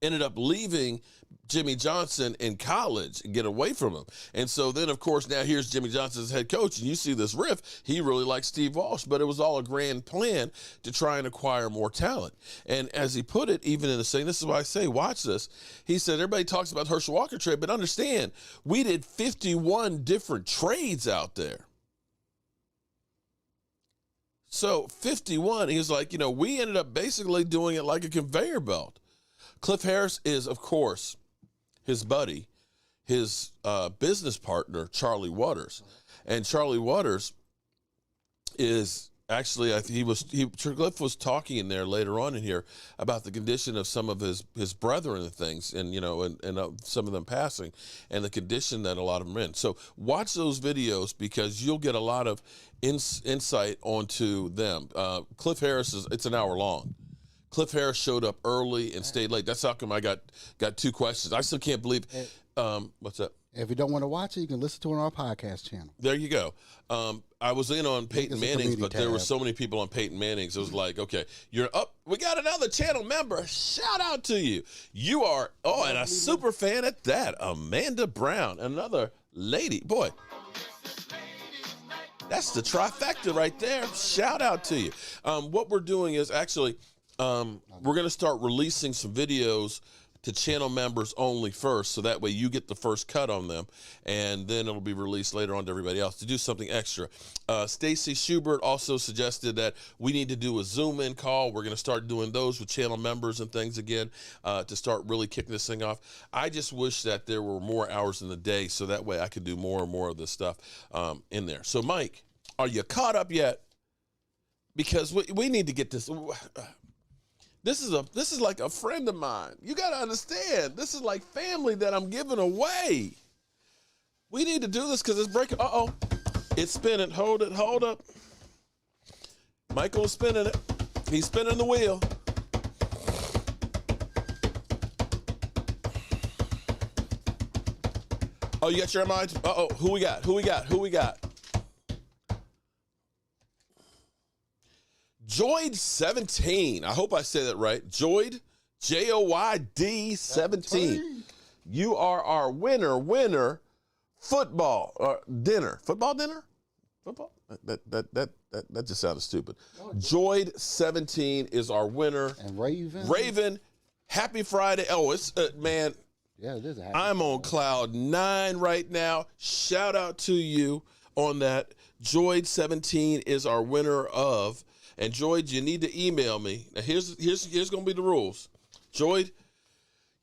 ended up leaving Jimmy Johnson in college and get away from him. And so then, of course, now here's Jimmy Johnson's head coach, and you see this riff. He really likes Steve Walsh, but it was all a grand plan to try and acquire more talent. And as he put it, even in the saying, this is why I say, watch this. He said, everybody talks about Herschel Walker trade, but understand, we did 51 different trades out there. So 51, he was like, we ended up basically doing it like a conveyor belt. Cliff Harris is, of course, his buddy, his business partner, Charlie Waters. And Charlie Waters is actually, Cliff was talking in there later on in here about the condition of some of his brethren and things, and, and some of them passing, and the condition that a lot of them are in. So watch those videos because you'll get a lot of insight onto them. Cliff Harris it's an hour long. Cliff Harris showed up early and stayed late. That's how come I got two questions. I still can't believe. What's up? If you don't want to watch it, you can listen to it on our podcast channel. There you go. I was in on Peyton Manning's, but there were so many people on Peyton Manning's. It was like, okay, you're up. We got another channel member. Shout out to you. You are, and a super fan at that. Amanda Brown, another lady. Boy, that's the trifecta right there. Shout out to you. What we're doing is actually, we're going to start releasing some videos to channel members only first, so that way you get the first cut on them, and then it'll be released later on to everybody else to do something extra. Stacy Schubert also suggested that we need to do a Zoom-in call. We're going to start doing those with channel members and things again to start really kicking this thing off. I just wish that there were more hours in the day so that way I could do more and more of this stuff in there. So, Mike, are you caught up yet? Because we need to get this. This is like a friend of mine. You got to understand, this is like family that I'm giving away. We need to do this because it's breaking. Uh-oh. It's spinning. Hold up. Michael's spinning it. He's spinning the wheel. Oh, you got your mind? Uh-oh. Who we got? Joyd 17. I hope I say that right. Joyd, Joyd 17. You are our winner. Football dinner. Football dinner? Football? That just sounded stupid. Joyd 17 is our winner. And Raven. Raven, happy Friday. Oh, it's man. Yeah, it is a happy I'm on cloud 9 right now. Shout out to you on that. Joyd 17 is our winner of. And Joyd, you need to email me. Now here's going to be the rules. Joyd,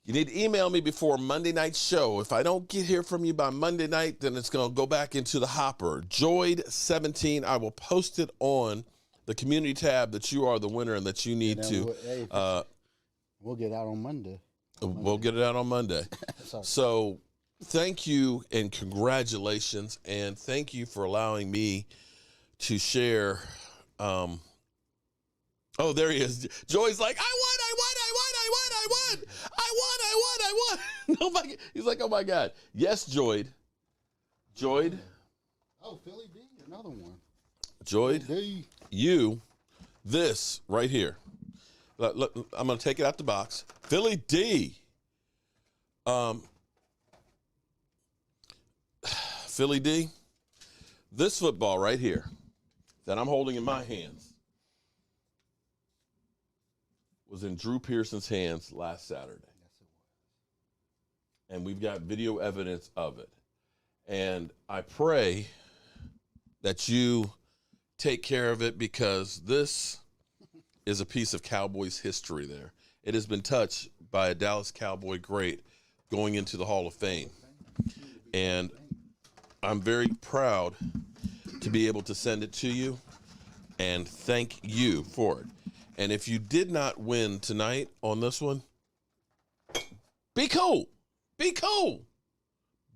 you need to email me before Monday night show. If I don't hear from you by Monday night, then it's going to go back into the hopper. Joyd 17. I will post it on the community tab that you are the winner and that you need to. We'll get out on Monday. We'll get it out on Monday. So thank you and congratulations, and thank you for allowing me to share. Oh, there he is. Joy's like, I won. Nobody. He's like, oh my God. Yes, Joyd. Oh, Philly D, another one. Joyd, you, this right here. I'm going to take it out the box. Philly D. Philly D, this football right here that I'm holding in my hands was in Drew Pearson's hands last Saturday. Yes, it was. And we've got video evidence of it. And I pray that you take care of it because this is a piece of Cowboys history there. It has been touched by a Dallas Cowboy great going into the Hall of Fame. And I'm very proud to be able to send it to you and thank you for it. And if you did not win tonight on this one, be cool. Be cool.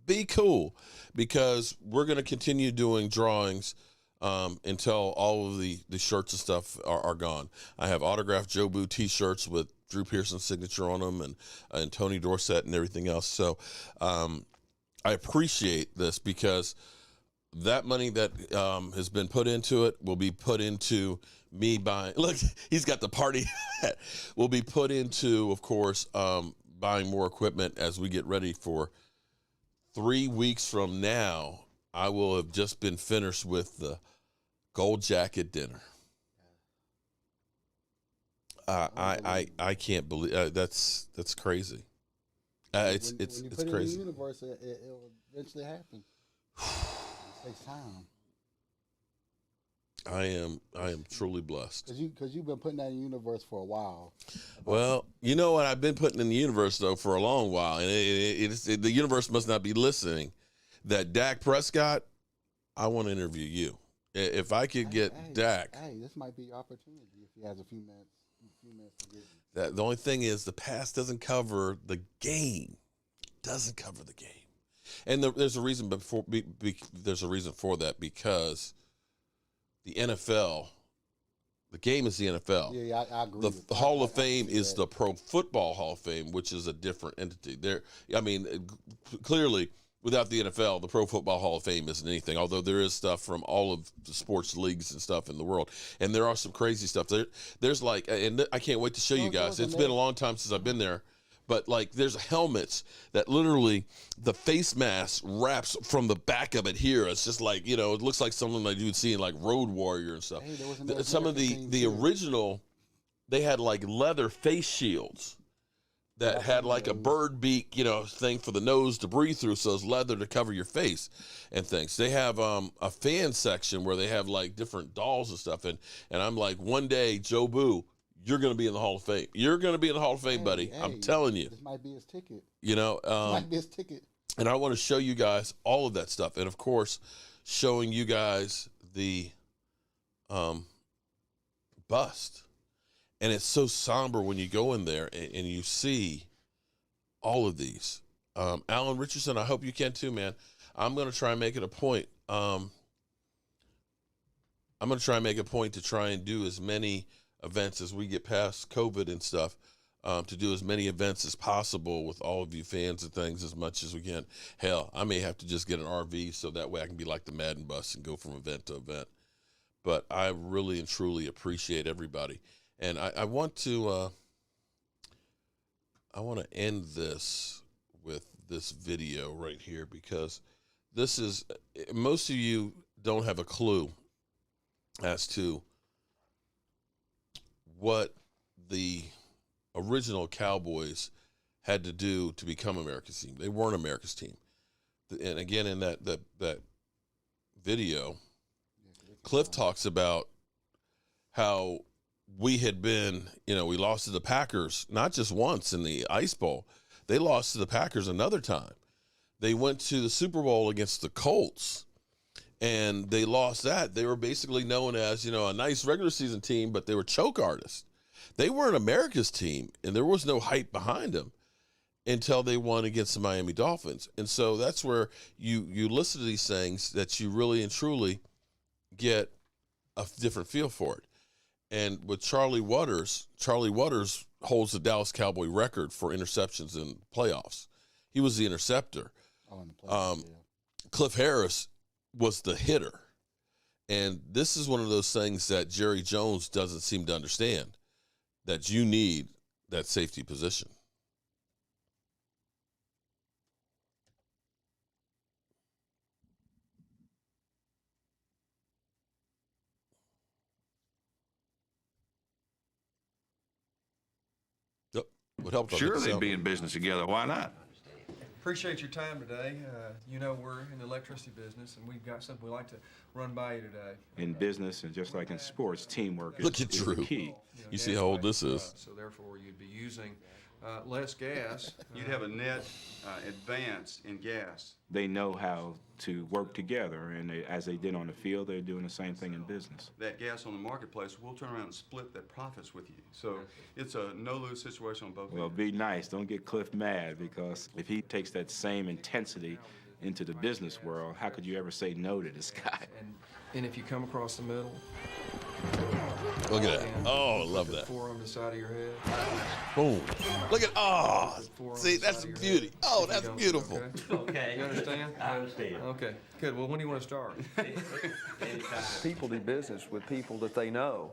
Be cool. Because we're going to continue doing drawings until all of the shirts and stuff are gone. I have autographed Jobu T-shirts with Drew Pearson's signature on them and Tony Dorsett and everything else. So I appreciate this because that money that has been put into it will be put into me buying. Look, he's got the party hat. Will be put into, of course, buying more equipment as we get ready for 3 weeks from now. I will have just been finished with the Gold Jacket dinner. I can't believe that's crazy. It's when you put crazy. It in the universe, it will eventually happen. It takes time. I am truly blessed. Because you've been putting that in the universe for a while. Well, you know what? I've been putting in the universe, though, for a long while. And the universe must not be listening. That Dak Prescott, I want to interview you. If I could get Dak. Hey, this might be your opportunity if he has a few minutes to give you. The only thing is the past doesn't cover the game. Doesn't cover the game. And there's a reason there's a reason for that, because the NFL, the game is the NFL. Yeah, I agree. The Hall of Fame is the Pro Football Hall of Fame, which is a different entity. Clearly, without the NFL, the Pro Football Hall of Fame isn't anything, although there is stuff from all of the sports leagues and stuff in the world. And there are some crazy stuff. There's and I can't wait to show you guys. It's been a long time since I've been there. But, there's helmets that literally the face mask wraps from the back of it here. It's just it looks like something that you would see in, Road Warrior and stuff. Hey, some of the original, they had, leather face shields that had, a bird beak, thing for the nose to breathe through, so it's leather to cover your face and things. They have a fan section where they have, different dolls and stuff. And I'm one day, Jobu, you're going to be in the Hall of Fame. You're going to be in the Hall of Fame, buddy. I'm telling you. This might be his ticket. Might be his ticket. And I want to show you guys all of that stuff. And, of course, showing you guys the bust. And it's so somber when you go in there and you see all of these. Alan Richardson, I hope you can too, man. I'm going to try and make it a point. I'm going to try and make a point to try and do as many events as we get past COVID and stuff, to do as many events as possible with all of you fans and things as much as we can. Hell, I may have to just get an RV so that way I can be like the Madden bus and go from event to event. But I really and truly appreciate everybody. And I want to end this with this video right here, because this is, most of you don't have a clue as to what the original Cowboys had to do to become America's team. They weren't America's team. And again, in that video, Cliff talks about how we had been, we lost to the Packers, not just once in the Ice Bowl. They lost to the Packers another time. They went to the Super Bowl against the Colts, and they lost that. They were basically known as, a nice regular season team, but they were choke artists. They weren't America's team, and there was no hype behind them until they won against the Miami Dolphins. And so that's where you listen to these things that you really and truly get a different feel for it. And with Charlie Waters holds the Dallas Cowboy record for interceptions in playoffs. He was the interceptor. Cliff Harris was the hitter. And this is one of those things that Jerry Jones doesn't seem to understand, that you need that safety position. Yep. Would help. Sure, they'd be in business together. Why not? Appreciate your time today. We're in the electricity business, and we've got something we'd like to run by you today. In business, and just like in sports, teamwork Look at is Drew. key. You see how old this is. So therefore, you'd be using less gas. You'd have a net advance in gas. They know how to work together, and as they did on the field, they're doing the same thing in business. That gas on the marketplace, we'll turn around and split that profits with you. So it's a no-lose situation on both Well, ends. be nice. Don't get Cliff mad, because if he takes that same intensity into the business world, how could you ever say no to this guy? And And if you come across the middle, look at that. Oh, love that. Forearm to the side of your head. Boom. Look at, oh, see, that's the beauty. Oh, that's beautiful. Okay. You understand? I understand. Okay, good. Well, when do you want to start? People do business with people that they know.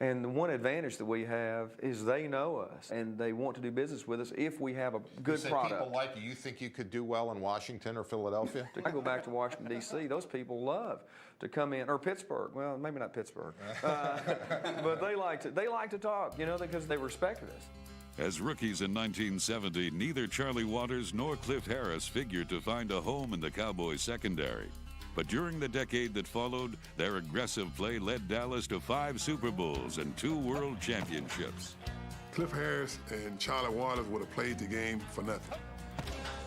And the one advantage that we have is they know us, and they want to do business with us if we have a good product. People like you. You think you could do well in Washington or Philadelphia? I go back to Washington, D.C., those people love to come in, or Pittsburgh. Well, maybe not Pittsburgh. But they like to talk, you know, because they respected us. As rookies in 1970, neither Charlie Waters nor Cliff Harris figured to find a home in the Cowboys secondary. But during the decade that followed, their aggressive play led Dallas to 5 Super Bowls and 2 World Championships. Cliff Harris and Charlie Waters would have played the game for nothing.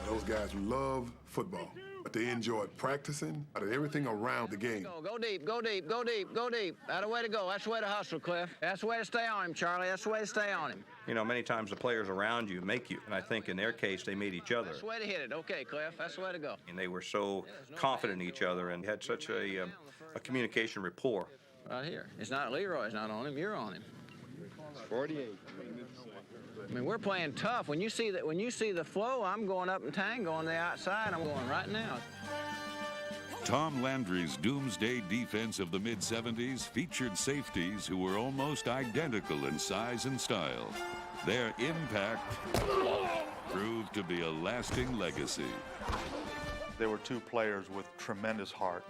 Those guys love football, but they enjoyed practicing and everything around the game. Go deep, go deep, go deep, go deep. That's the way to go. That's the way to hustle, Cliff. That's the way to stay on him, Charlie. That's the way to stay on him. You know, many times the players around you make you, and I think in their case, they made each other. That's the way to hit it. Okay, Cliff, that's the way to go. And they were so confident in each other and had such a communication rapport. Right here. It's not Leroy's not on him, you're on him. 48. I mean, we're playing tough. When you see the flow, I'm going up and tango on the outside. I'm going right now. Tom Landry's doomsday defense of the mid-70s featured safeties who were almost identical in size and style. Their impact proved to be a lasting legacy. There were 2 players with tremendous heart,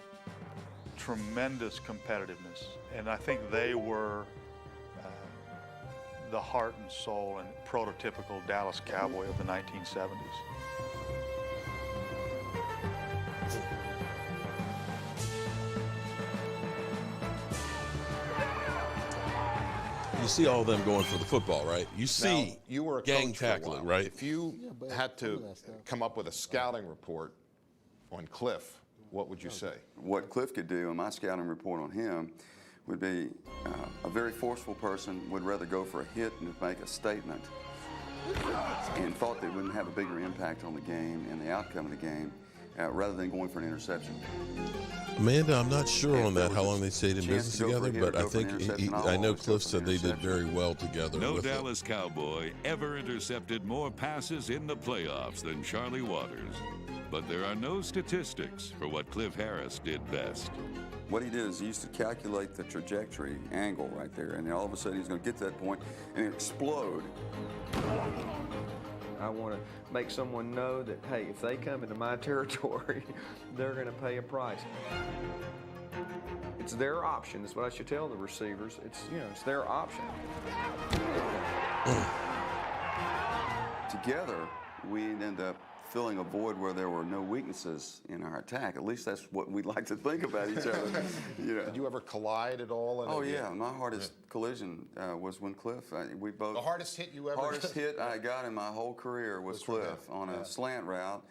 tremendous competitiveness, and I think they were the heart and soul and prototypical Dallas Cowboy of the 1970s. You see all of them going for the football, right? You see now, you were a gang coach for a tackling, while. right? If you had to come up with a scouting report on Cliff, what would you say? What Cliff could do, and my scouting report on him, would be a very forceful person, would rather go for a hit than to make a statement, and thought they wouldn't have a bigger impact on the game and the outcome of the game, rather than going for an interception. Amanda, I'm not sure on that, how long they stayed in business together, but I think I know Cliff said they did very well together. No Dallas Cowboy ever intercepted more passes in the playoffs than Charlie Waters. But there are no statistics for what Cliff Harris did best. What he did is he used to calculate the trajectory angle right there, and then all of a sudden he's going to get to that point and explode. I want to make someone know that, hey, if they come into my territory, they're going to pay a price. It's their option. That's what I should tell the receivers. It's their option. Together, we end up filling a void where there were no weaknesses in our attack. At least that's what we'd like to think about each other. You know. Did you ever collide at all? Oh yeah, my hardest collision was when Cliff. We both. The hardest hit you ever? Hardest hit I got in my whole career was Cliff on a slant route.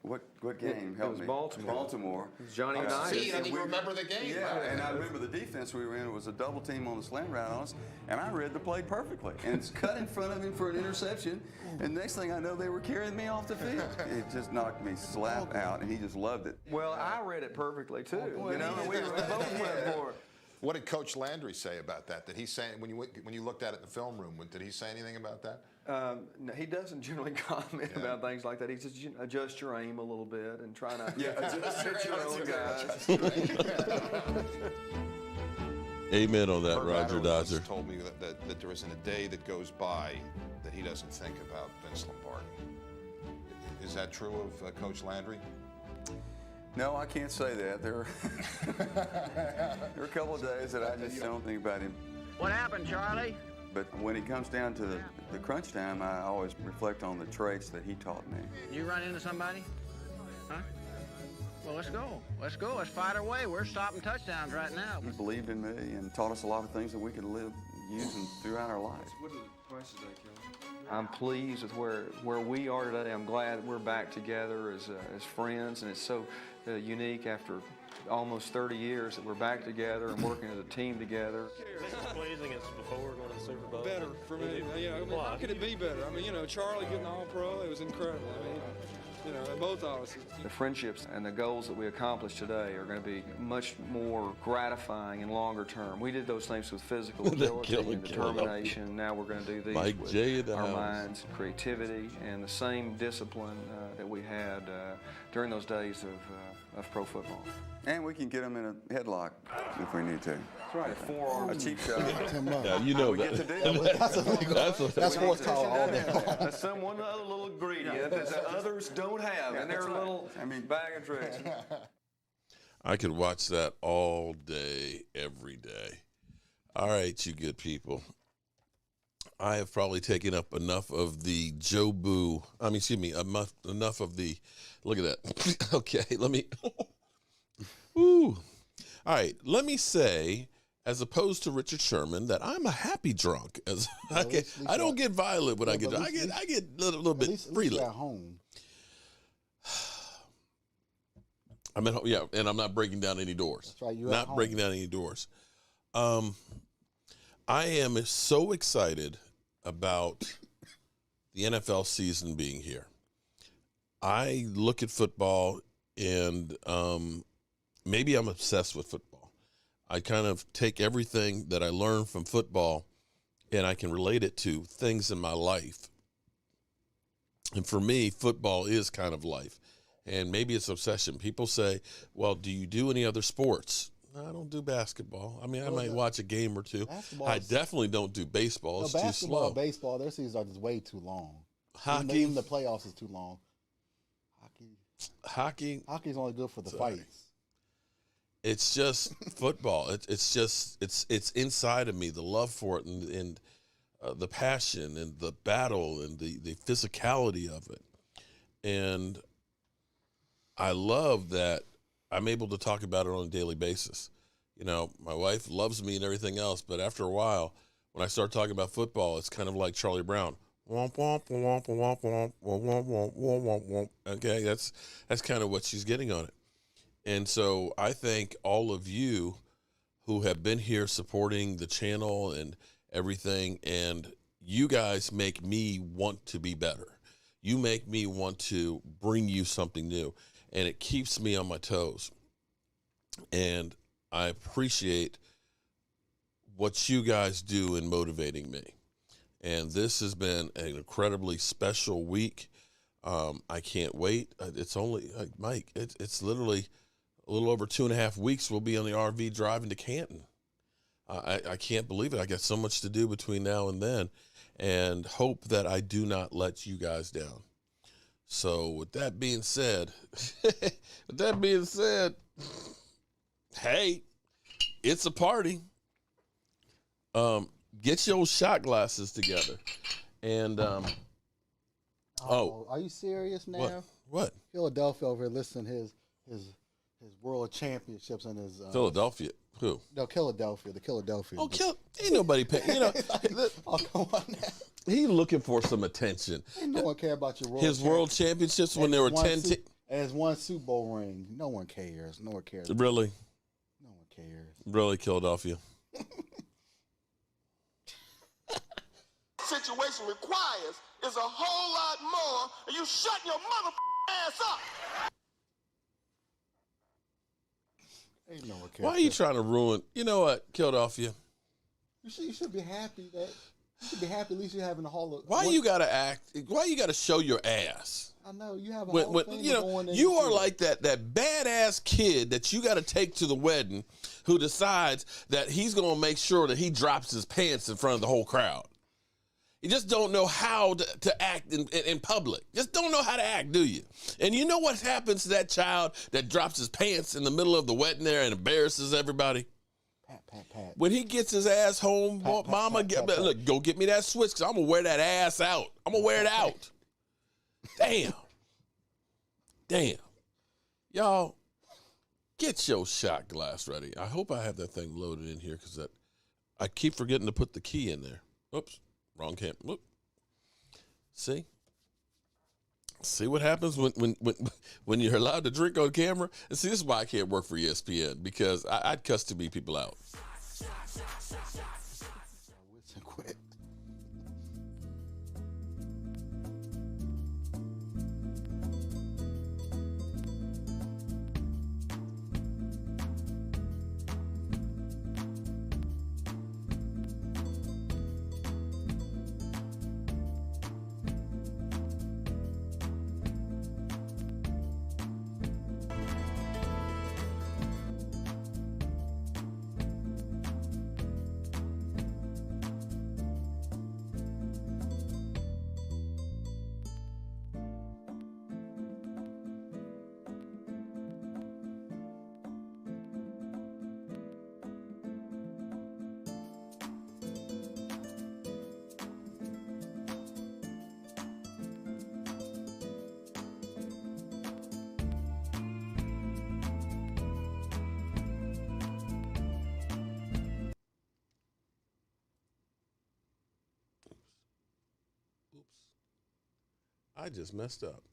What game? Help me. It was Baltimore. Johnny Unitas. See, and you remember the game. Yeah, and I remember the defense we were in. It was a double team on the slant route on us, and I read the play perfectly. And it's cut in front of him for an interception, and next thing I know, they were carrying me off the field. It just knocked me slap out, and he just loved it. Well, I read it perfectly too. We both went for it. What did Coach Landry say about that? Did he say, when you looked at it in the film room, did he say anything about that? No, he doesn't generally comment about things like that. He says, adjust your aim a little bit and try not to hit your own guys. Amen on that, Roger Dodger. Told me that there isn't a day that goes by that he doesn't think about Vince Lombardi. Is that true of Coach Landry? No, I can't say that. There are a couple of days that I just don't think about him. What happened, Charlie? But when it comes down to the crunch time, I always reflect on the traits that he taught me. You run into somebody? Huh? Well, let's go. Let's go. Let's fight our way. We're stopping touchdowns right now. He believed in me and taught us a lot of things that we could live using throughout our lives. What are the prices they kill? I'm pleased with where we are today. I'm glad we're back together as friends, and it's so unique after almost 30 years that we're back together and working as a team together. This is pleasing as before going to the Super Bowl. Better for me. Yeah, I mean, how could it be better? I mean, Charlie getting All-Pro, it was incredible. I mean, both of us. The friendships and the goals that we accomplish today are going to be much more gratifying and longer term. We did those things with physical ability and determination. Now we're going to do these with our minds, creativity, and the same discipline that we had during those days of pro football. And we can get them in a headlock if we need to. That's right, a forearm. A cheap shot. Yeah, you know that. That's horsepower all day. That's one other little ingredient that others don't have in their little bag of tricks. I could watch that all day, every day. All right, you good people. I have probably taken up enough of the enough of the, look at that. Okay, let me, woo. All right, let me say, as opposed to Richard Sherman, that I'm a happy drunk. As I don't get violent when I get drunk. I get a little bit freely. At home. I'm at home, yeah, and I'm not breaking down any doors. That's right, you're not breaking down any doors. I am so excited about the NFL season being here. I look at football, and maybe I'm obsessed with football. I kind of take everything that I learn from football, and I can relate it to things in my life. And for me, football is kind of life. And maybe it's obsession. People say, well, do you do any other sports? No, I don't do basketball. I mean, I might watch a game or two. I definitely don't do baseball. It's too slow. Baseball, their seasons are just way too long. Hockey. Even the playoffs is too long. Hockey's only good for the fights. It's just football. It's inside of me, the love for it and the passion and the battle and the physicality of it. And I love that I'm able to talk about it on a daily basis. You know, my wife loves me and everything else, but after a while, when I start talking about football, it's kind of like Charlie Brown. Womp, womp, womp, womp, womp, womp, womp, womp, womp, womp. Okay, that's kind of what she's getting on it. And so I thank all of you who have been here supporting the channel and everything, and you guys make me want to be better. You make me want to bring you something new, and it keeps me on my toes. And I appreciate what you guys do in motivating me. And this has been an incredibly special week. I can't wait. It's only, Mike, it's literally a little over 2.5 weeks. We'll be on the RV driving to Canton. I can't believe it. I got so much to do between now and then, and hope that I do not let you guys down. So with that being said, hey, it's a party. Get your shot glasses together. And are you serious now? What? Philadelphia over here listing his world championships and his Philadelphia. Who? No, Philadelphia. The Philadelphia. Oh, ain't nobody paying. You know, oh, come on now. He looking for some attention. Ain't no one care about your world championships when there were 10. As one Super Bowl ring. No one cares. No one cares. Really? No one cares. Really, Philadelphia. Situation requires is a whole lot more, and you shut your ass up. Ain't no one cares. Why are you trying to ruin? You know what, Philadelphia? You should be happy that. You should be happy at least you're having a Hall of. Why you gotta act? Why you gotta show your ass? I know you have a Hall of Fame going in. You are like that badass kid that you got to take to the wedding, who decides that he's gonna make sure that he drops his pants in front of the whole crowd. You just don't know how to act in public. Just don't know how to act, do you? And you know what happens to that child that drops his pants in the middle of the wedding there and embarrasses everybody? Pat. When he gets his ass home, Mama, look, go get me that switch, because I'm going to wear that ass out. I'm going to wear it out. Damn. Y'all, get your shot glass ready. I hope I have that thing loaded in here, because I keep forgetting to put the key in there. Oops. Wrong camera. Look. See what happens when you're allowed to drink on camera? And see, this is why I can't work for ESPN, because I'd cuss too many people out. I just messed up.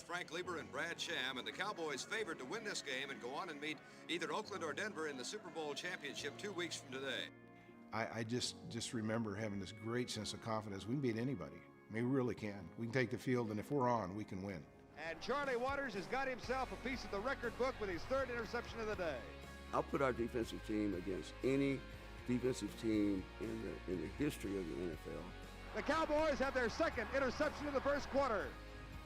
Frank Lieber and Brad Sham, and the Cowboys favored to win this game and go on and meet either Oakland or Denver in the Super Bowl championship 2 weeks from today. I just remember having this great sense of confidence. We can beat anybody. I mean, we really can. We can take the field, and if we're on, we can win. And Charlie Waters has got himself a piece of the record book with his 3rd interception of the day. I'll put our defensive team against any defensive team in the history of the NFL. The Cowboys have their 2nd interception of the first quarter.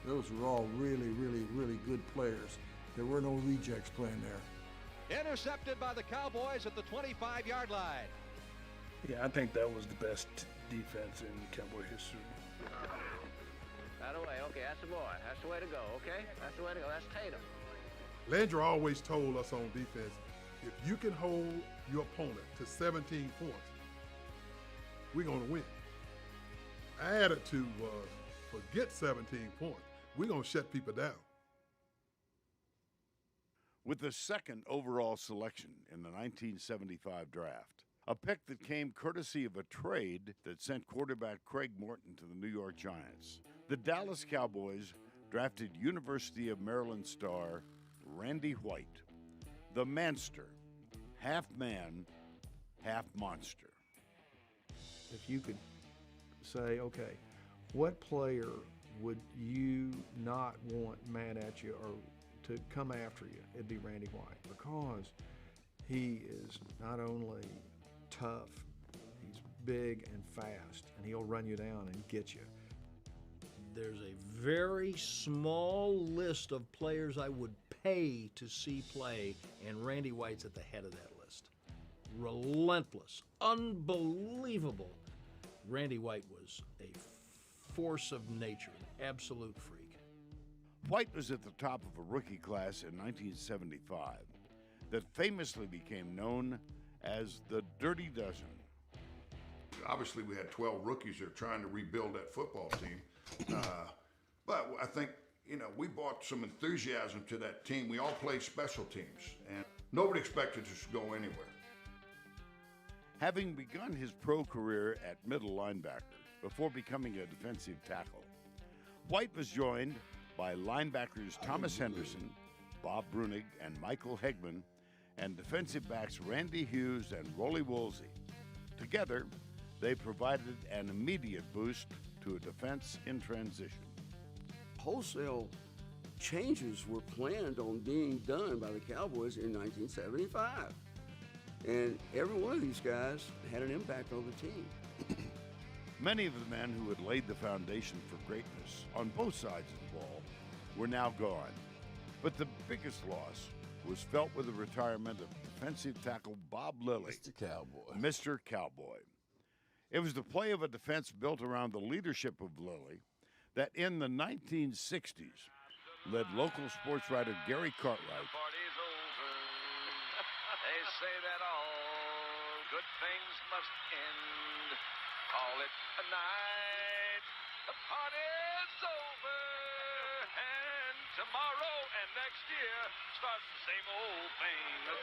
Those were all really, really, really good players. There were no rejects playing there. Intercepted by the Cowboys at the 25-yard line. Yeah, I think that was the best defense in Cowboy history. That away, okay, that's the boy. That's the way to go, okay? That's the way to go. That's Tatum. Landry always told us on defense, if you can hold your opponent to 17 points, we're going to win. Our attitude was, forget 17 points. We're going to shut people down. With the 2nd overall selection in the 1975 draft, a pick that came courtesy of a trade that sent quarterback Craig Morton to the New York Giants, the Dallas Cowboys drafted University of Maryland star Randy White, the Manster, half man, half monster. If you could say, okay, what player would you not want mad at you or to come after you? It'd be Randy White, because he is not only tough, he's big and fast, and he'll run you down and get you. There's a very small list of players I would pay to see play, and Randy White's at the head of that list. Relentless, unbelievable. Randy White was a force of nature, an absolute freak. White was at the top of a rookie class in 1975 that famously became known as the Dirty Dozen. Obviously, we had 12 rookies that are trying to rebuild that football team. But I think, we brought some enthusiasm to that team. We all played special teams, and nobody expected us to go anywhere. Having begun his pro career at middle linebacker before becoming a defensive tackle, White was joined by linebackers Thomas Henderson, Bob Brunig, and Michael Hegman, and defensive backs Randy Hughes and Rollie Woolsey. Together, They provided an immediate boost to a defense in transition. Wholesale changes were planned on being done by the Cowboys in 1975. And every one of these guys had an impact on the team. Many of the men who had laid the foundation for greatness on both sides of the ball were now gone. But the biggest loss was felt with the retirement of defensive tackle Bob Lilly. Mr. Cowboy. It was the play of a defense built around the leadership of Lilly that in the 1960s led local sports writer Gary Cartwright. They say that all good things must end. Call it a night. The party's over. And tomorrow and next year starts the same old thing again.